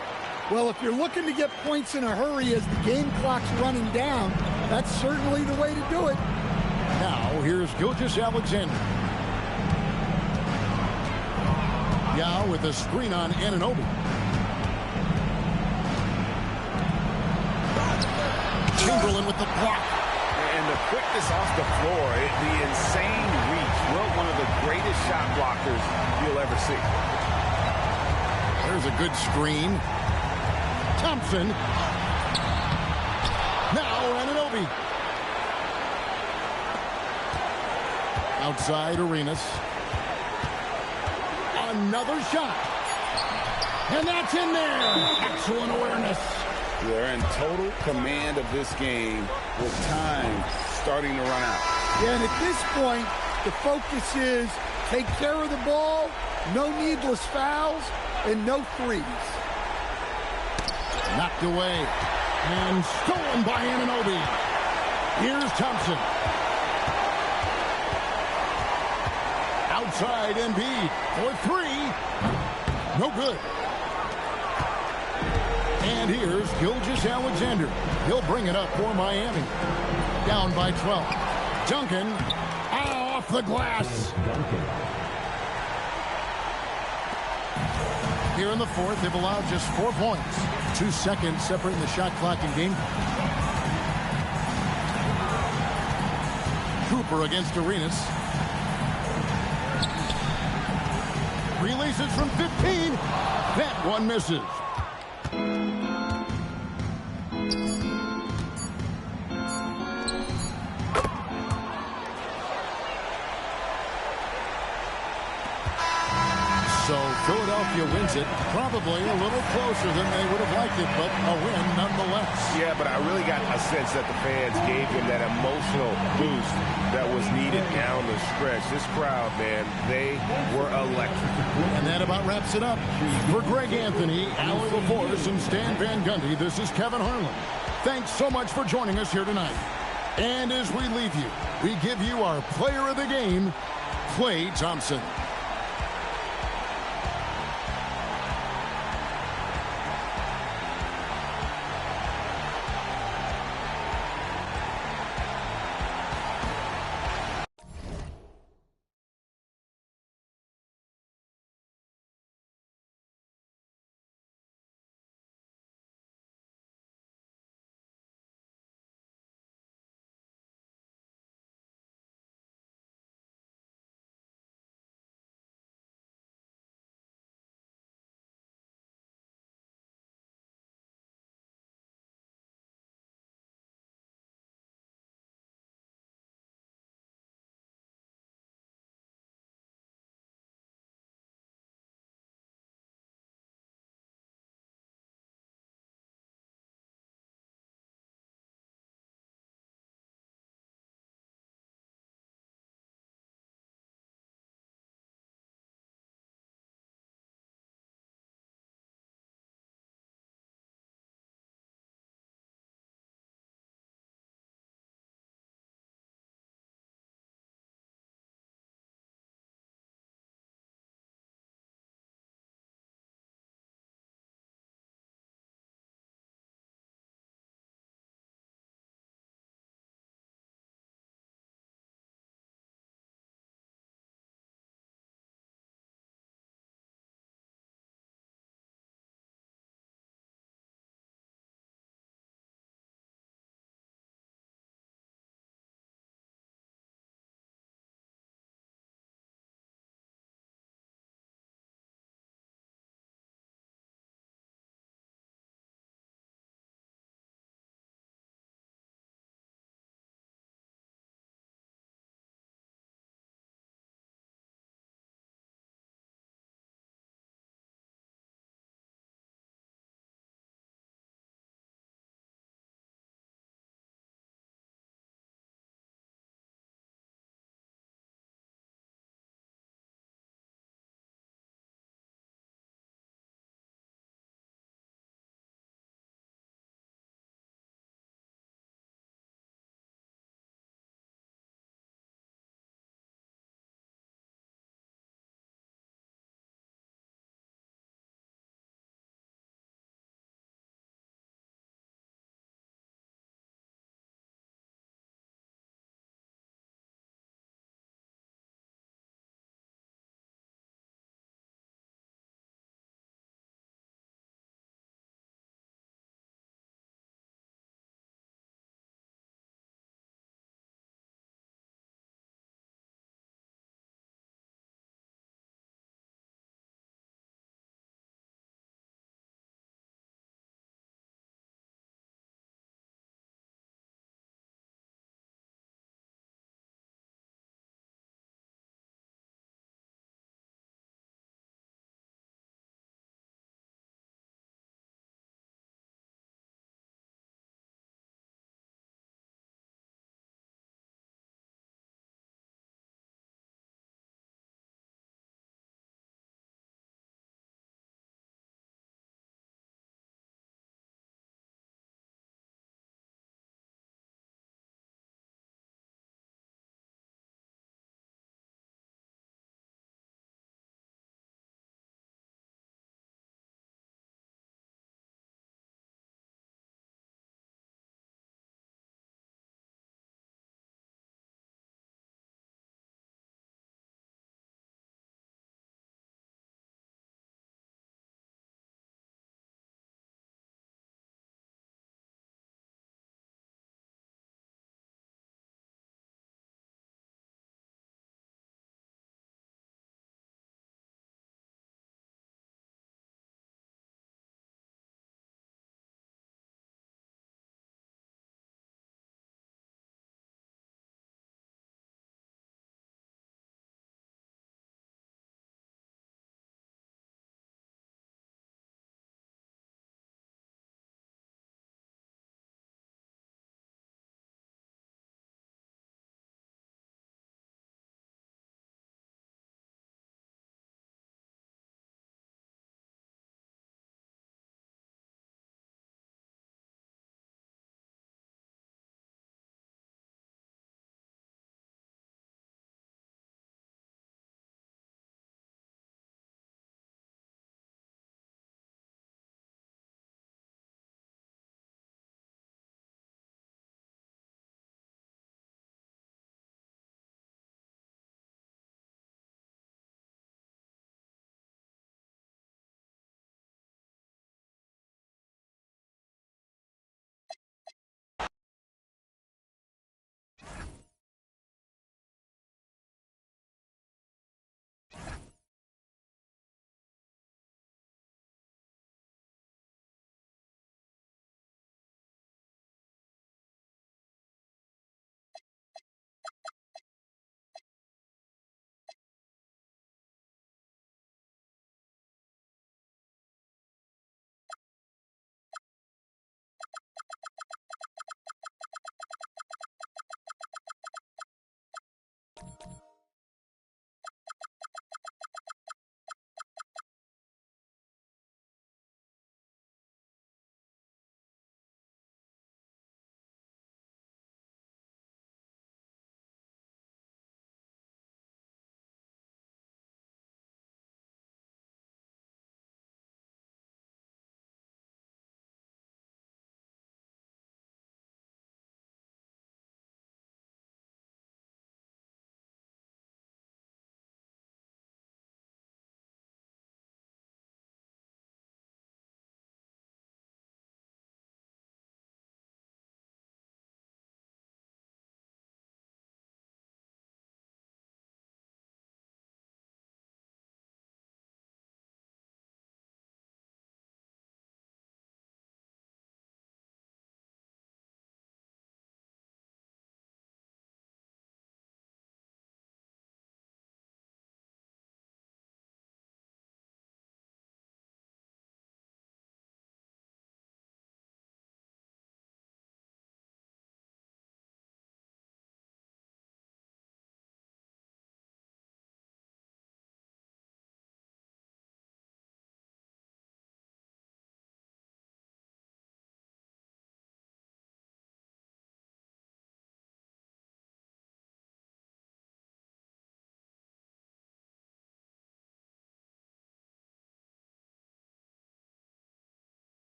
K: Well, if you're looking to get points in a hurry as the game clock's running down, that's certainly the way to do it.
A: Now, here's Gilgeous-Alexander. Yao with a screen on Anunoby. Chamberlain with the block.
E: And the quickness off the floor, the insane reach. Well, one of the greatest shot blockers you'll ever see.
A: There's a good screen. Thompson. Now Anunoby. Outside Arenas. Another shot. And that's in there. Excellent awareness.
C: They're in total command of this game with time starting to run out.
K: Yeah, and at this point, the focus is take care of the ball, no needless fouls, and no threes.
A: Knocked away. And stolen by Anunoby. Here's Thompson. Outside Embiid for three. No good. And here's Gilgeous-Alexander. He'll bring it up for Miami. Down by 12. Duncan off the glass. Here in the fourth, they've allowed just 4 points. 2 seconds separating the shot clock and game. Cooper against Arenas. Releases from 15. That one misses. So Philadelphia wins it, probably a little closer than they would have liked it, but a win nonetheless.
E: Yeah, but I really got a sense that the fans gave them that emotional boost that was needed down the stretch. This crowd, man, they were electric.
A: And that about wraps it up. For Greg Anthony, Alan LaForce, and Stan Van Gundy, this is Kevin Harlan. Thanks so much for joining us here tonight. And as we leave you, we give you our player of the game, Klay Thompson.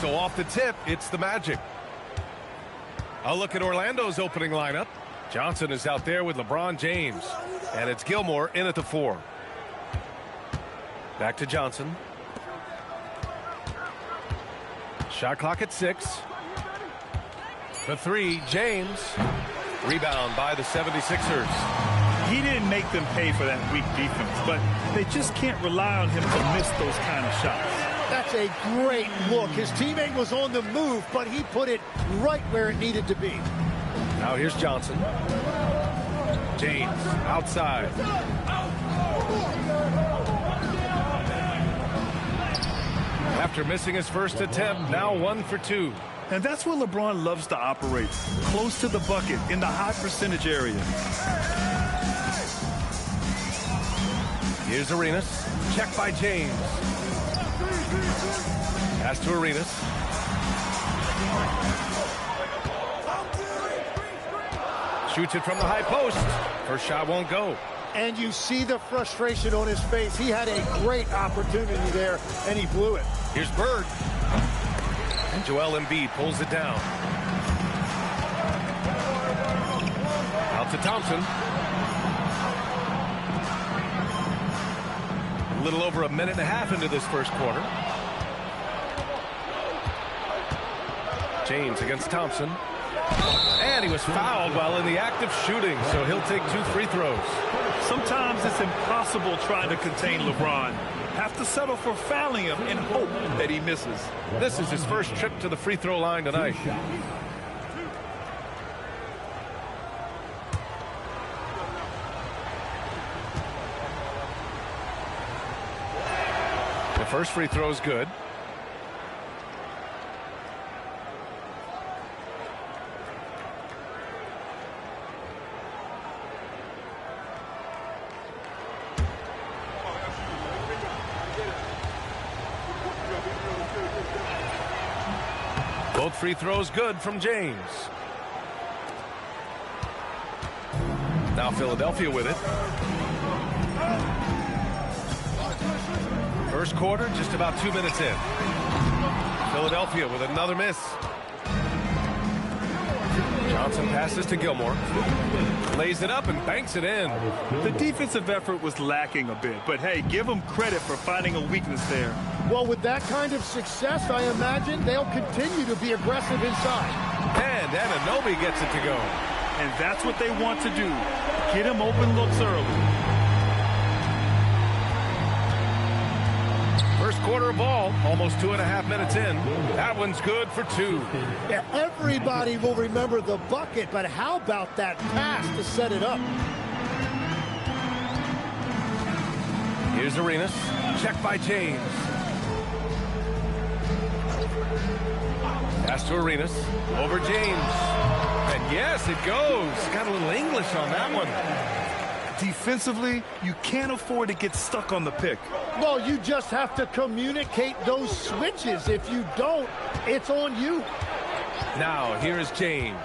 H: so off the tip, it's the Magic. A look at Orlando's opening lineup. Johnson is out there with LeBron James. And it's Gilmore in at the 4. Back to Johnson. Shot clock at 6. The 3, James. Rebound by the 76ers.
I: He didn't make them pay for that weak defense, but they just can't rely on him to miss those kind of shots.
K: That's a great look. His teammate was on the move, but he put it right where it needed to be.
H: Now here's Johnson. James outside. After missing his first attempt, now 1 for 2.
I: And that's where LeBron loves to operate, close to the bucket in the high percentage area.
H: Here's Arenas. Check by James. Pass to Arenas. Shoots it from the high post. First shot won't go.
K: And you see the frustration on his face. He had a great opportunity there, and he blew it.
H: Here's Bird. And Joel Embiid pulls it down. Out to Thompson. A little over a minute and a half into this first quarter. James against Thompson. And he was fouled while in the act of shooting, so he'll take 2 free throws.
I: Sometimes it's impossible trying to contain LeBron. Have to settle for fouling him and hope that he misses.
H: This is his first trip to the free throw line tonight. The first free throw is good. Both free throws good from James. Now Philadelphia with it. First quarter, just about 2 minutes in. Philadelphia with another miss. Johnson passes to Gilmore. Lays it up and banks it in.
I: The defensive effort was lacking a bit, but hey, give them credit for finding a weakness there.
K: Well, with that kind of success, I imagine they'll continue to be aggressive inside.
H: And Anunoby gets it to go.
I: And that's what they want to do. Get him open looks early.
H: First quarter of ball, almost 2.5 minutes in. That one's good for 2.
K: Yeah, everybody will remember the bucket, but how about that pass to set it up?
H: Here's Arenas. Check by James. Pass to Arenas. Over James. And yes, it goes. Got a little English on that one.
I: Defensively, you can't afford to get stuck on the pick.
K: Well, you just have to communicate those switches. If you don't, it's on you.
H: Now, here is James.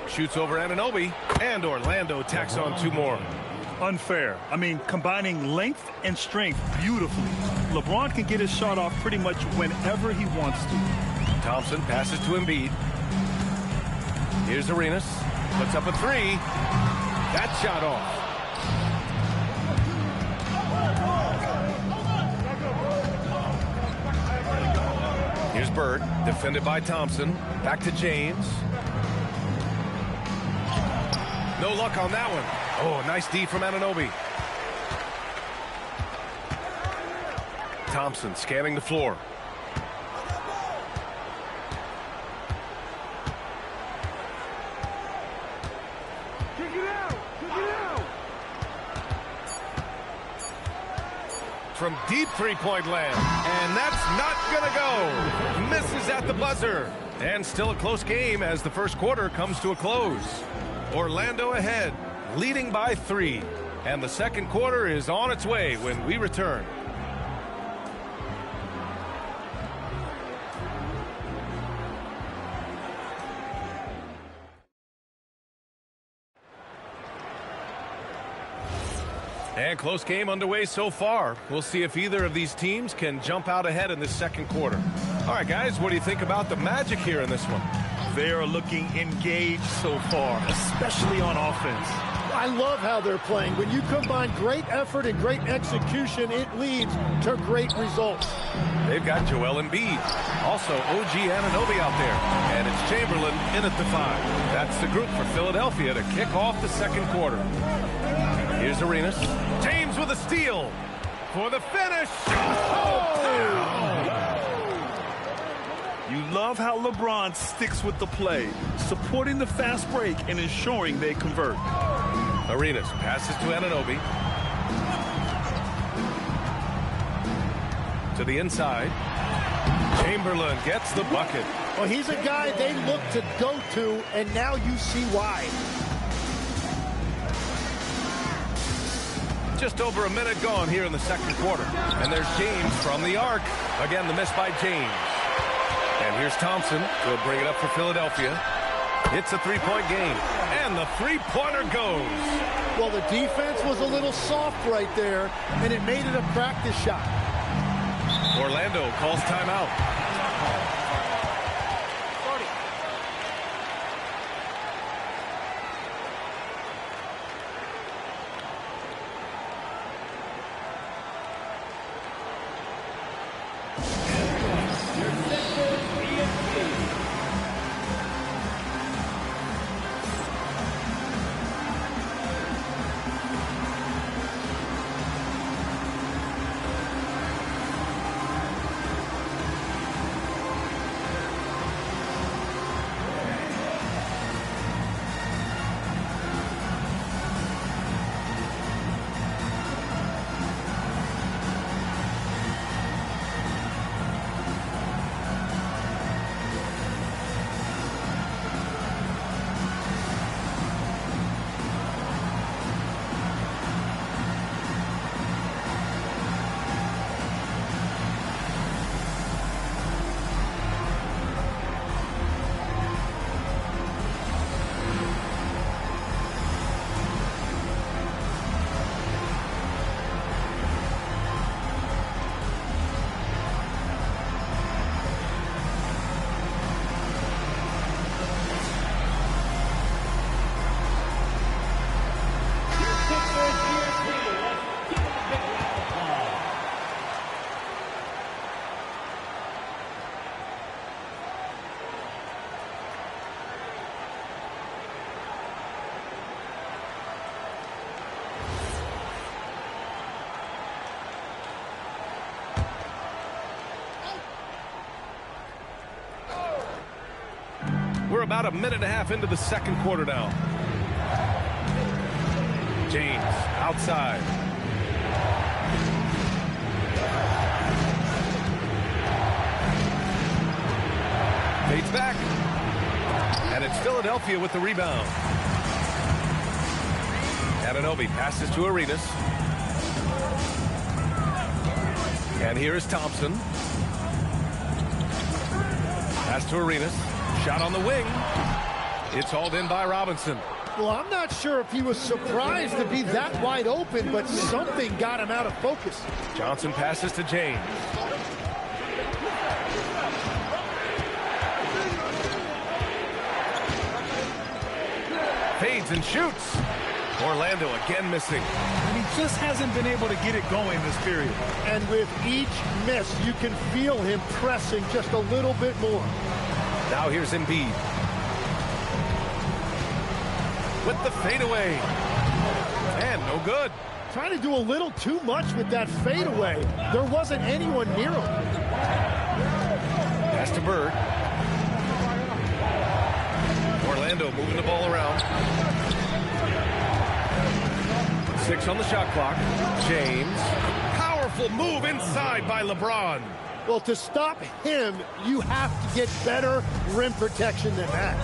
H: Shoots over Anunoby, and Orlando tacks on 2 more.
I: Unfair. I mean, combining length and strength beautifully. LeBron can get his shot off pretty much whenever he wants to.
H: Thompson passes to Embiid. Here's Arenas. Puts up a 3. That shot off. Here's Bird, defended by Thompson. Back to James. No luck on that one. Oh, nice D from Anunoby. Thompson scanning the floor. From deep three-point land. And that's not going to go. Misses at the buzzer. And still a close game as the first quarter comes to a close. Orlando ahead, leading by 3. And the second quarter is on its way when we return. And close game underway so far. We'll see if either of these teams can jump out ahead in this second quarter. All right, guys, what do you think about the Magic here in this one?
I: They are looking engaged so far, especially on offense.
K: I love how they're playing. When you combine great effort and great execution, it leads to great results.
H: They've got Joel Embiid. Also, OG Anunoby out there. And it's Chamberlain in at the 5. That's the group for Philadelphia to kick off the second quarter. Here's Arenas. James with a steal for the finish.
I: You love how LeBron sticks with the play, supporting the fast break and ensuring they convert.
H: Arenas passes to Anunoby. To the inside. Chamberlain gets the bucket.
K: Well, he's a guy they look to go to, and now you see why.
H: Just over a minute gone here in the second quarter. And there's James from the arc. Again, the miss by James. And here's Thompson. He'll bring it up for Philadelphia. It's a three-point game. And the three-pointer goes.
K: Well, the defense was a little soft right there, and it made it a practice shot.
H: Orlando calls timeout. We're about a minute and a half into the second quarter now. James outside. Fades back. And it's Philadelphia with the rebound. Anunoby passes to Arenas. And here is Thompson. Pass to Arenas. Shot on the wing. It's hauled in by Robinson.
K: Well, I'm not sure if he was surprised to be that wide open, but something got him out of focus.
H: Johnson passes to James. Fades and shoots. Orlando again missing.
I: And he just hasn't been able to get it going this period.
K: And with each miss, you can feel him pressing just a little bit more.
H: Now here's Embiid. With the fadeaway. And no good.
K: Trying to do a little too much with that fadeaway. There wasn't anyone near him.
H: Pass to Bird. Orlando moving the ball around. 6 on the shot clock. James. Powerful move inside by LeBron.
K: Well, to stop him, you have to get better rim protection than that.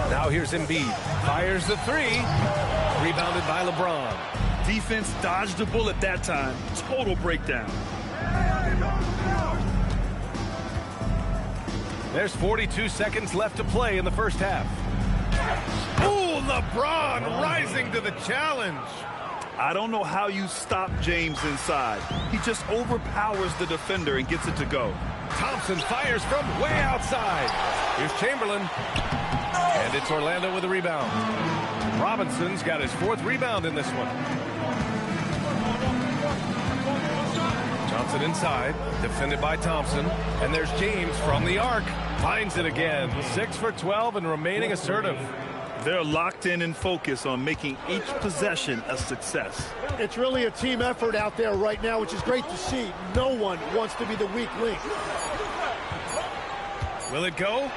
H: Now here's Embiid. Fires the three. Rebounded by LeBron.
I: Defense dodged the bullet that time. Total breakdown.
H: There's 42 seconds left to play in the first half. Ooh, Oh, LeBron rising to the challenge.
I: I don't know how you stop James inside. He just overpowers the defender and gets it to go.
H: Thompson fires from way outside. Here's Chamberlain. And it's Orlando with a rebound. Robinson's got his 4th rebound in this one. Johnson inside, defended by Thompson. And there's James from the arc. Finds it again. 6 for 12 and remaining assertive.
I: They're locked in and focused on making each possession a success.
K: It's really a team effort out there right now, which is great to see. No one wants to be the weak link.
H: Will it go?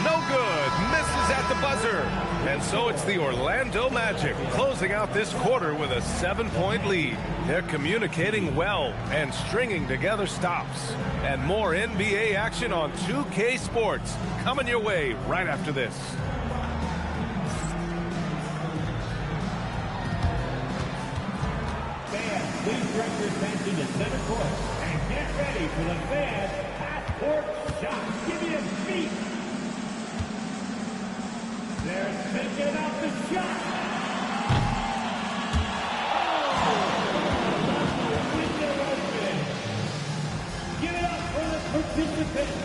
H: No good. Misses at the buzzer. And so it's the Orlando Magic closing out this quarter with a 7-point lead. They're communicating well and stringing together stops. And more NBA action on 2K Sports coming your way right after this.
L: Fans, please direct your attention to center court and get ready for the fans half-court shot. Give me a beat. They're thinking out the shot. Oh, window open. Give it up for the participants.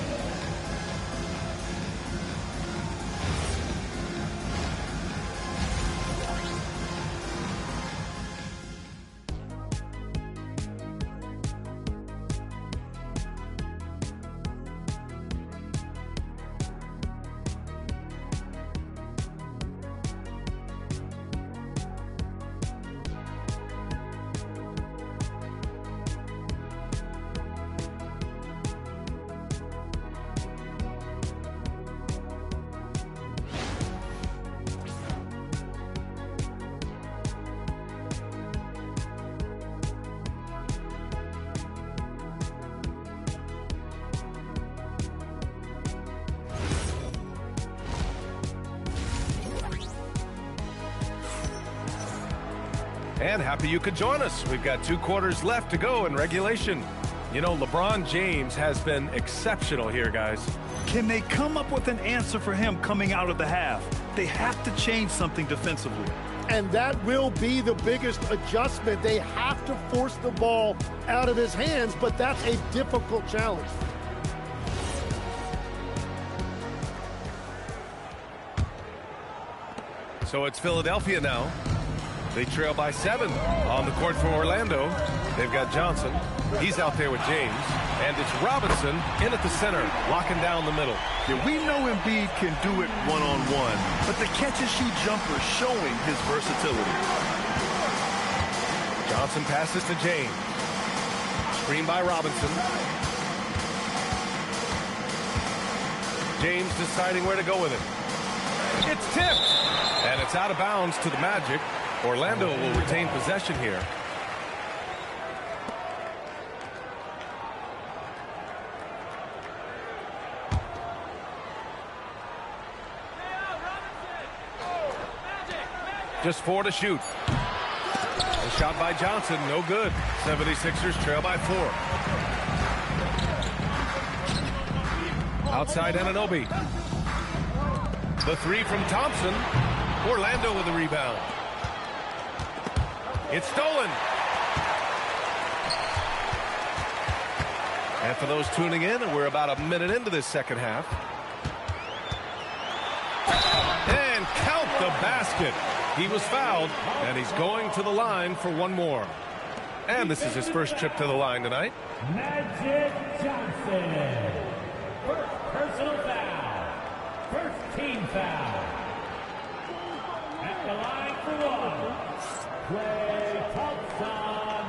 H: And happy you could join us. We've got 2 quarters left to go in regulation. You know, LeBron James has been exceptional here, guys.
I: Can they come up with an answer for him coming out of the half? They have to change something defensively.
K: And that will be the biggest adjustment. They have to force the ball out of his hands, but that's a difficult challenge.
H: So it's Philadelphia now. They trail by 7 on the court for Orlando. They've got Johnson. He's out there with James. And it's Robinson in at the center, locking down the middle.
I: Yeah, we know Embiid can do it one-on-one, but the catch-and-shoot jumper showing his versatility.
H: Johnson passes to James. Screen by Robinson. James deciding where to go with it. It's tipped. And it's out of bounds to the Magic. Orlando will retain possession here. Just 4 to shoot. A shot by Johnson, no good. 76ers trail by 4. Outside Anunoby. The 3 from Thompson. Orlando with the rebound. It's stolen. And for those tuning in, we're about a minute into this second half. And count the basket. He was fouled, and he's going to the line for one more. And this is his first trip to the line tonight.
L: Magic Johnson. First personal foul. First team foul. At the line for 1. Klay Thompson.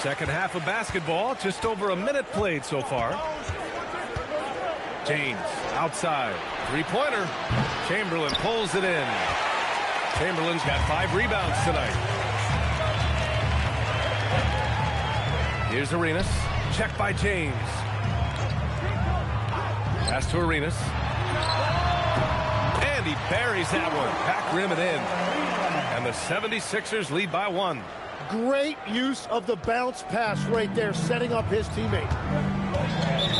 H: Second half of basketball, just over a minute played so far. James outside, 3-pointer. Chamberlain pulls it in. Chamberlain's got 5 rebounds tonight. Here's Arenas, checked by James. Pass to Arenas. And he buries that one, back rim and in. And the 76ers lead by 1.
M: Great use of the bounce pass right there, setting up his teammate.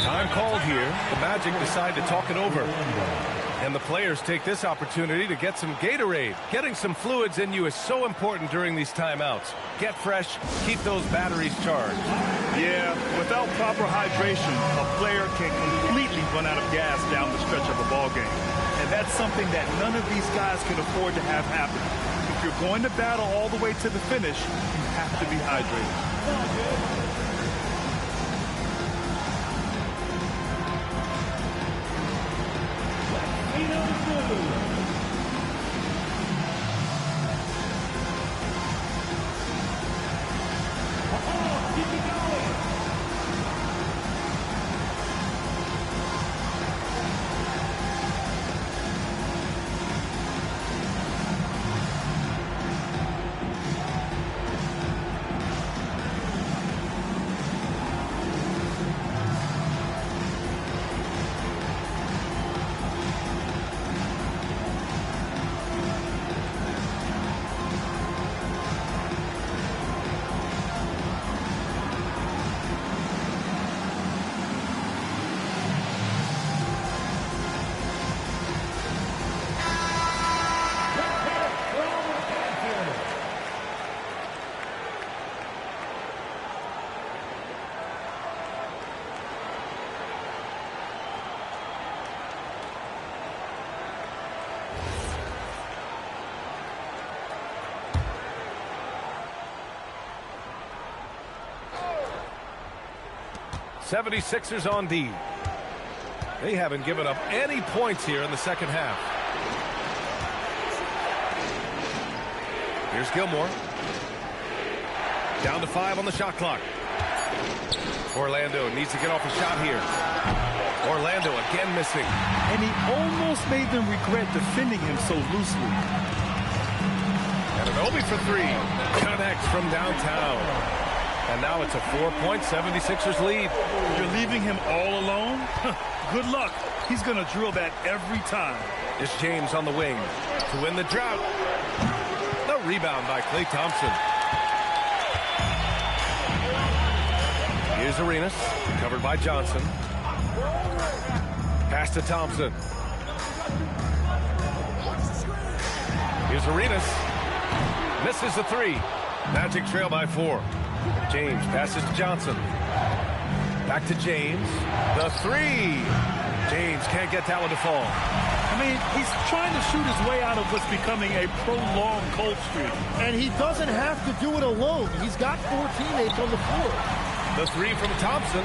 H: Time called here. The Magic decide to talk it over. And the players take this opportunity to get some Gatorade. Getting some fluids in you is so important during these timeouts. Get fresh, keep those batteries charged.
I: Yeah, without proper hydration, a player can completely run out of gas down the stretch of a ball game. And that's something that none of these guys can afford to have happen. If you're going to battle all the way to the finish, you have to be hydrated.
H: '76ers on D. They haven't given up any points here in the second half. Here's Gilmore. Down to 5 on the shot clock. Orlando needs to get off a shot here. Orlando again missing.
I: And he almost made them regret defending him so loosely.
H: And Anunoby for 3. Connects from downtown. And now it's a 4-point 76ers lead.
I: You're leaving him all alone? Good luck. He's going to drill that every time.
H: It's James on the wing to win the drought. The rebound by Klay Thompson. Here's Arenas, covered by Johnson. Pass to Thompson. Here's Arenas. Misses the 3. Magic trail by 4. James passes to Johnson. Back to James. The 3. James can't get that one to fall.
I: I mean, he's trying to shoot his way out of what's becoming a prolonged cold streak.
M: And he doesn't have to do it alone. He's got 4 teammates on the floor.
H: The 3 from Thompson.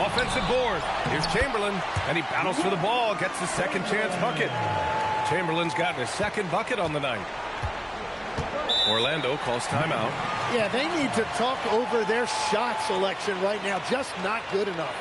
H: Offensive board. Here's Chamberlain, and he battles for the ball. Gets his second chance bucket. Chamberlain's gotten his second bucket on the night. Orlando calls timeout.
M: Yeah, they need to talk over their shot selection right now. Just not good enough.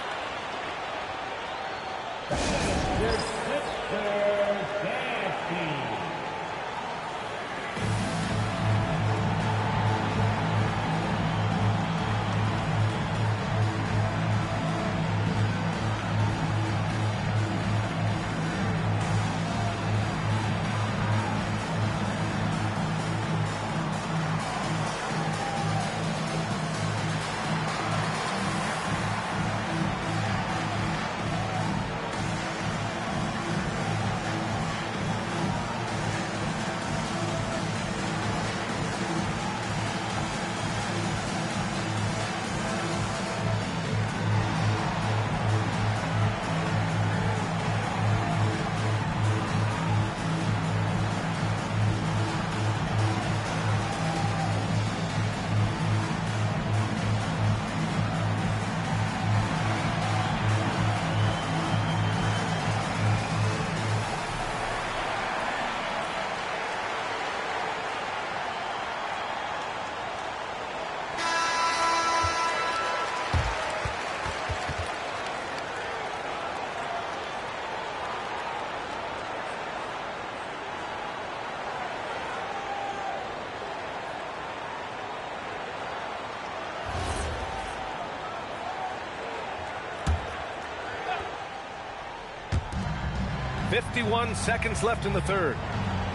M: .51 seconds left in the third.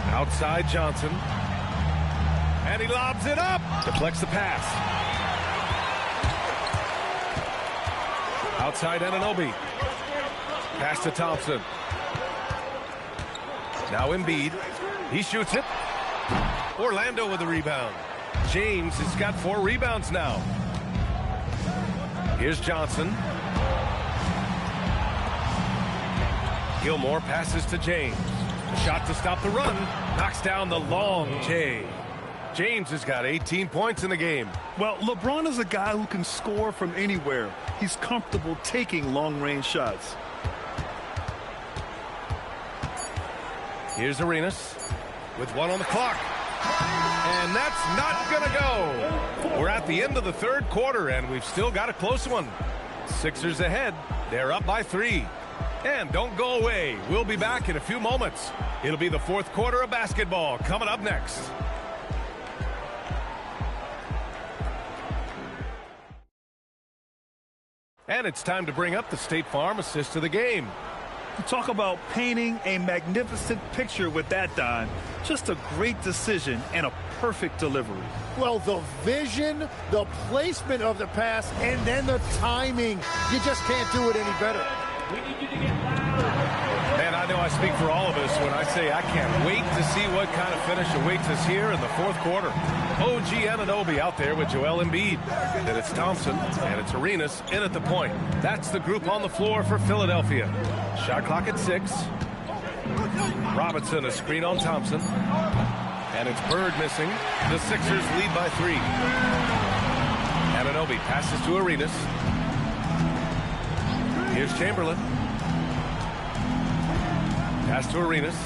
M: Outside Johnson.
H: And he lobs it up. Deflects the pass. Outside Anunoby. Pass to Thompson. Now Embiid. He shoots it. Orlando with the rebound. James has got 4 rebounds now. Here's Johnson. Gilmore passes to James. A shot to stop the run. Knocks down the long J. James has got 18 points in the game.
I: Well, LeBron is a guy who can score from anywhere. He's comfortable taking long-range shots.
H: Here's Arenas with 1 on the clock. And that's not going to go. We're at the end of the 3rd quarter, and we've still got a close one. Sixers ahead. They're up by 3. And don't go away. We'll be back in a few moments. It'll be the 4th quarter of basketball coming up next. And it's time to bring up the State Farm assist of the game.
I: You talk about painting a magnificent picture with that, Don. Just a great decision and a perfect delivery.
M: Well, the vision, the placement of the pass, and then the timing. You just can't do it any better.
H: Man, I know I speak for all of us when I say I can't wait to see what kind of finish awaits us here in the 4th quarter. OG Anunoby out there with Joel Embiid. Then it's Thompson, and it's Arenas in at the point. That's the group on the floor for Philadelphia. Shot clock at 6. Robinson, a screen on Thompson. And it's Bird missing. The Sixers lead by 3. Anunoby passes to Arenas. Here's Chamberlain. Pass to Arenas.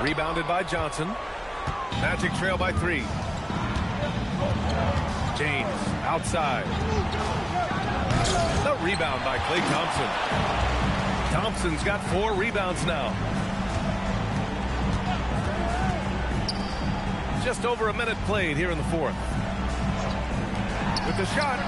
H: Rebounded by Johnson. Magic trail by 3. James outside. The rebound by Klay Thompson. Thompson's got 4 rebounds now. Just over a minute played here in the 4th. With the shot,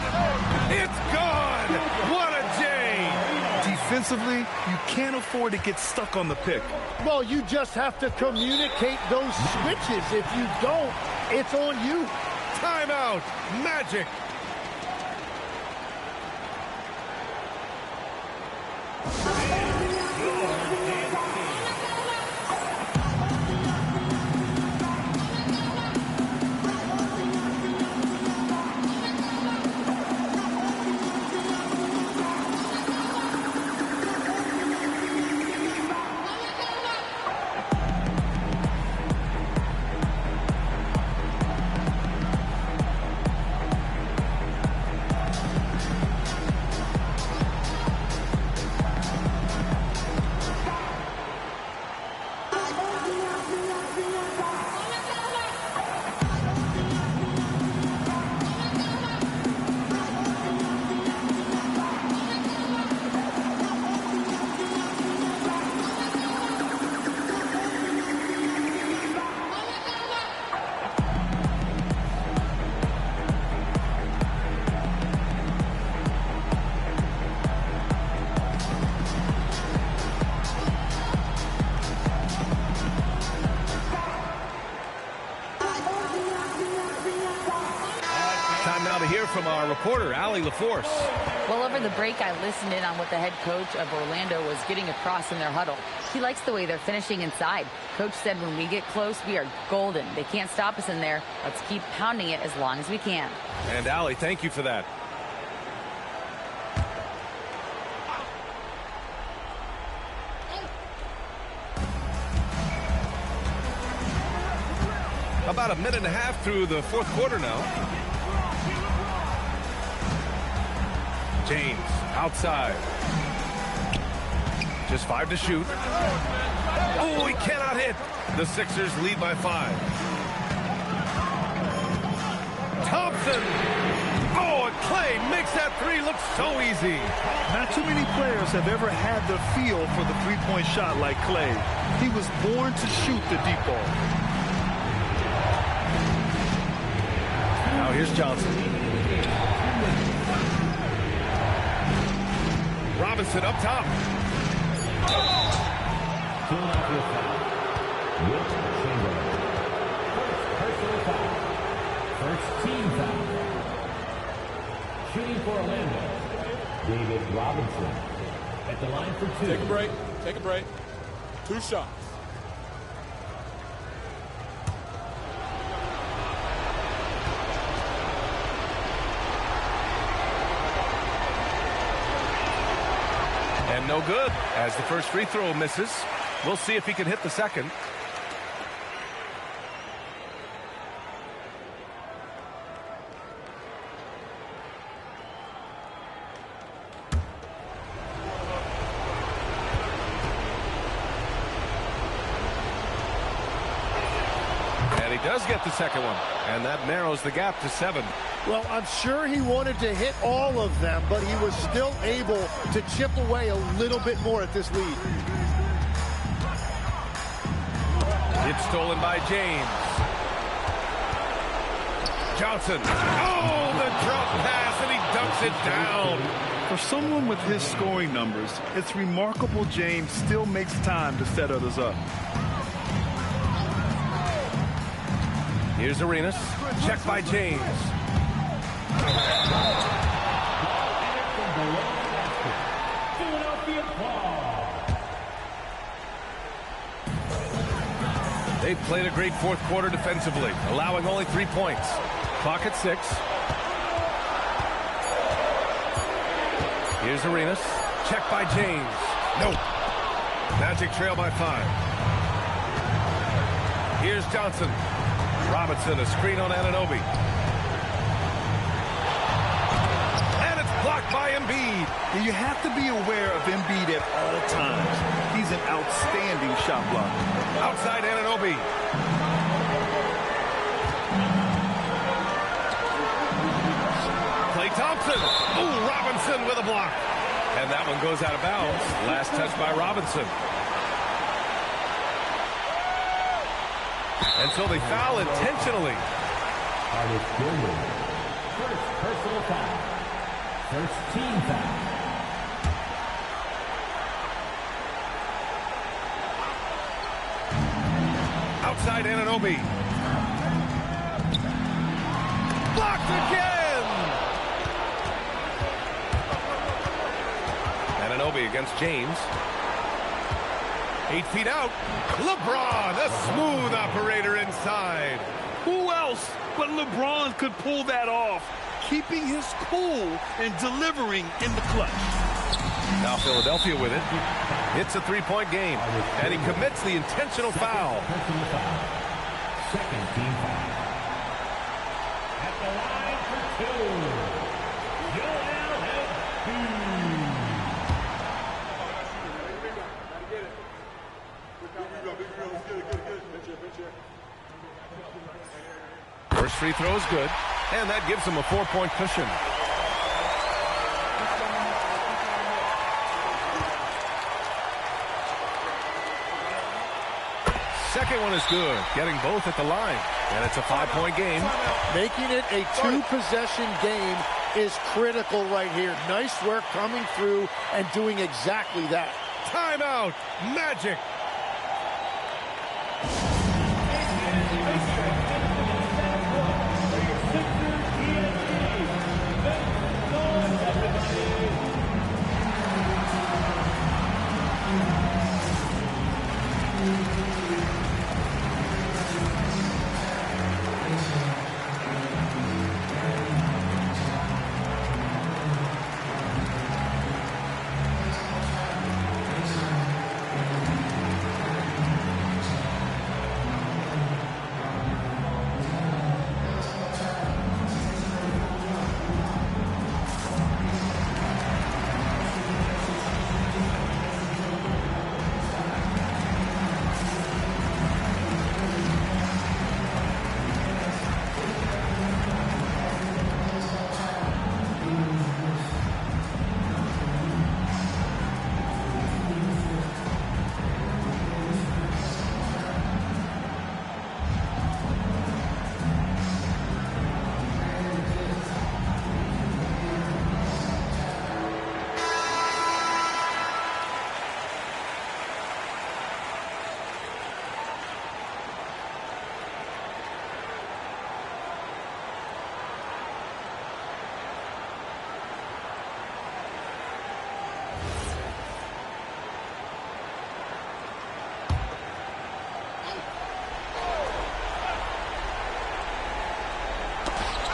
H: it's gone! What a J!
I: Defensively, you can't afford to get stuck on the pick.
M: Well, you just have to communicate those switches. If you don't, it's on you.
H: Timeout, Magic. From our reporter, Allie LaForce.
F: Well, over the break, I listened in on what the head coach of Orlando was getting across in their huddle. He likes the way they're finishing inside. Coach said when we get close, we are golden. They can't stop us in there. Let's keep pounding it as long as we can.
H: And Allie, thank you for that. About a minute and a half through the 4th quarter now. James outside. Just 5 to shoot. Oh, he cannot hit. The Sixers lead by 5. Thompson. Oh, and Klay makes that 3 look so easy.
I: Not too many players have ever had the feel for the three-point shot like Klay. He was born to shoot the deep ball.
H: Now here's Johnson. Robinson up top.
L: Philadelphia foul. Wilt Chamberlain. First personal foul. First team foul. Shooting for Orlando, David Robinson. At the line for 2.
G: Take a break. Take a break. 2 shots.
H: And no good as the first free throw misses. We'll see if he can hit the second. And he does get the second one. And that narrows the gap to 7.
M: Well, I'm sure he wanted to hit all of them, but he was still able to chip away a little bit more at this lead.
H: It's stolen by James. Johnson. Oh, the drop pass, and he dumps it down.
I: For someone with his scoring numbers, it's remarkable James still makes time to set others up.
H: Here's Arenas. Check by James. They've played a great fourth quarter defensively, allowing only 3 points. Clock at 6. Here's Arenas. Check by James. No. Magic trail by 5. Here's Johnson. Robinson, a screen on Anunoby. And it's blocked by Embiid.
I: And you have to be aware of Embiid at all times. He's an outstanding shot blocker.
H: Outside Anunoby. Klay Thompson. Ooh, Robinson with a block. And that one goes out of bounds. Last touch by Robinson. And so they foul intentionally.
L: Artis Gilman. First personal foul. First team foul.
H: Outside Anunoby. Blocked again! Anunoby against James. 8 feet out. LeBron, a smooth operator inside.
I: Who else but LeBron could pull that off? Keeping his cool and delivering in the clutch.
H: Now Philadelphia with it. It's a 3-point game. And he commits the intentional foul.
L: Second team foul. At the line for 2. Joel Embiid.
H: First free throw is good, and that gives him a 4-point cushion. Second one is good, getting both at the line, and it's a 5-point game.
M: Making it a 2-possession game is critical right here. Nice work coming through and doing exactly that.
H: Timeout, Magic.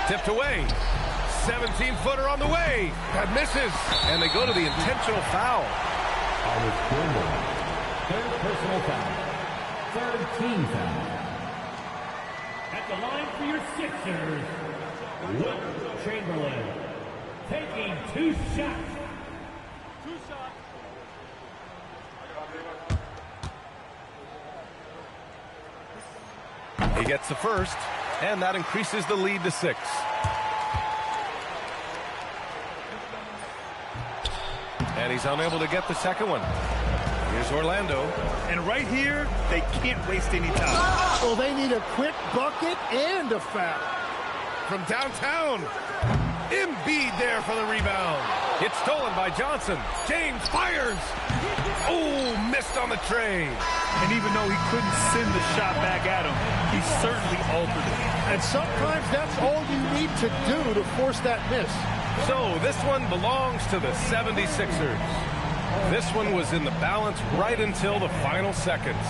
H: Tipped away. 17-footer on the way. That misses. And they go to the intentional foul.
D: Aldis Gilmore. Third personal foul. Third team foul.
L: At the line for your Sixers, Wilt Chamberlain. Taking 2 shots.
H: He gets the first, and that increases the lead to 6. And he's unable to get the second one. Here's Orlando.
I: And right here, they can't waste any time.
M: Well, they need a quick bucket and a foul.
H: From downtown, Embiid there for the rebound. It's stolen by Johnson. James fires. Oh, missed on the tray.
I: And even though he couldn't send the shot back at him, he certainly altered it.
M: And sometimes that's all you need to do to force that miss.
H: So this one belongs to the 76ers. This one was in the balance right until the final seconds.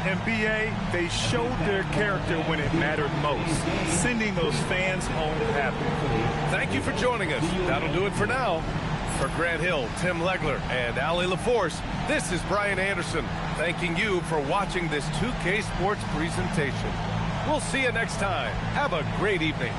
I: And BA, they showed their character when it mattered most, sending those fans home happy.
H: Thank you for joining us. That'll do it for now. For Grant Hill, Tim Legler, and Ali LaForce, this is Brian Anderson, thanking you for watching this 2K Sports presentation. We'll see you next time. Have a great evening.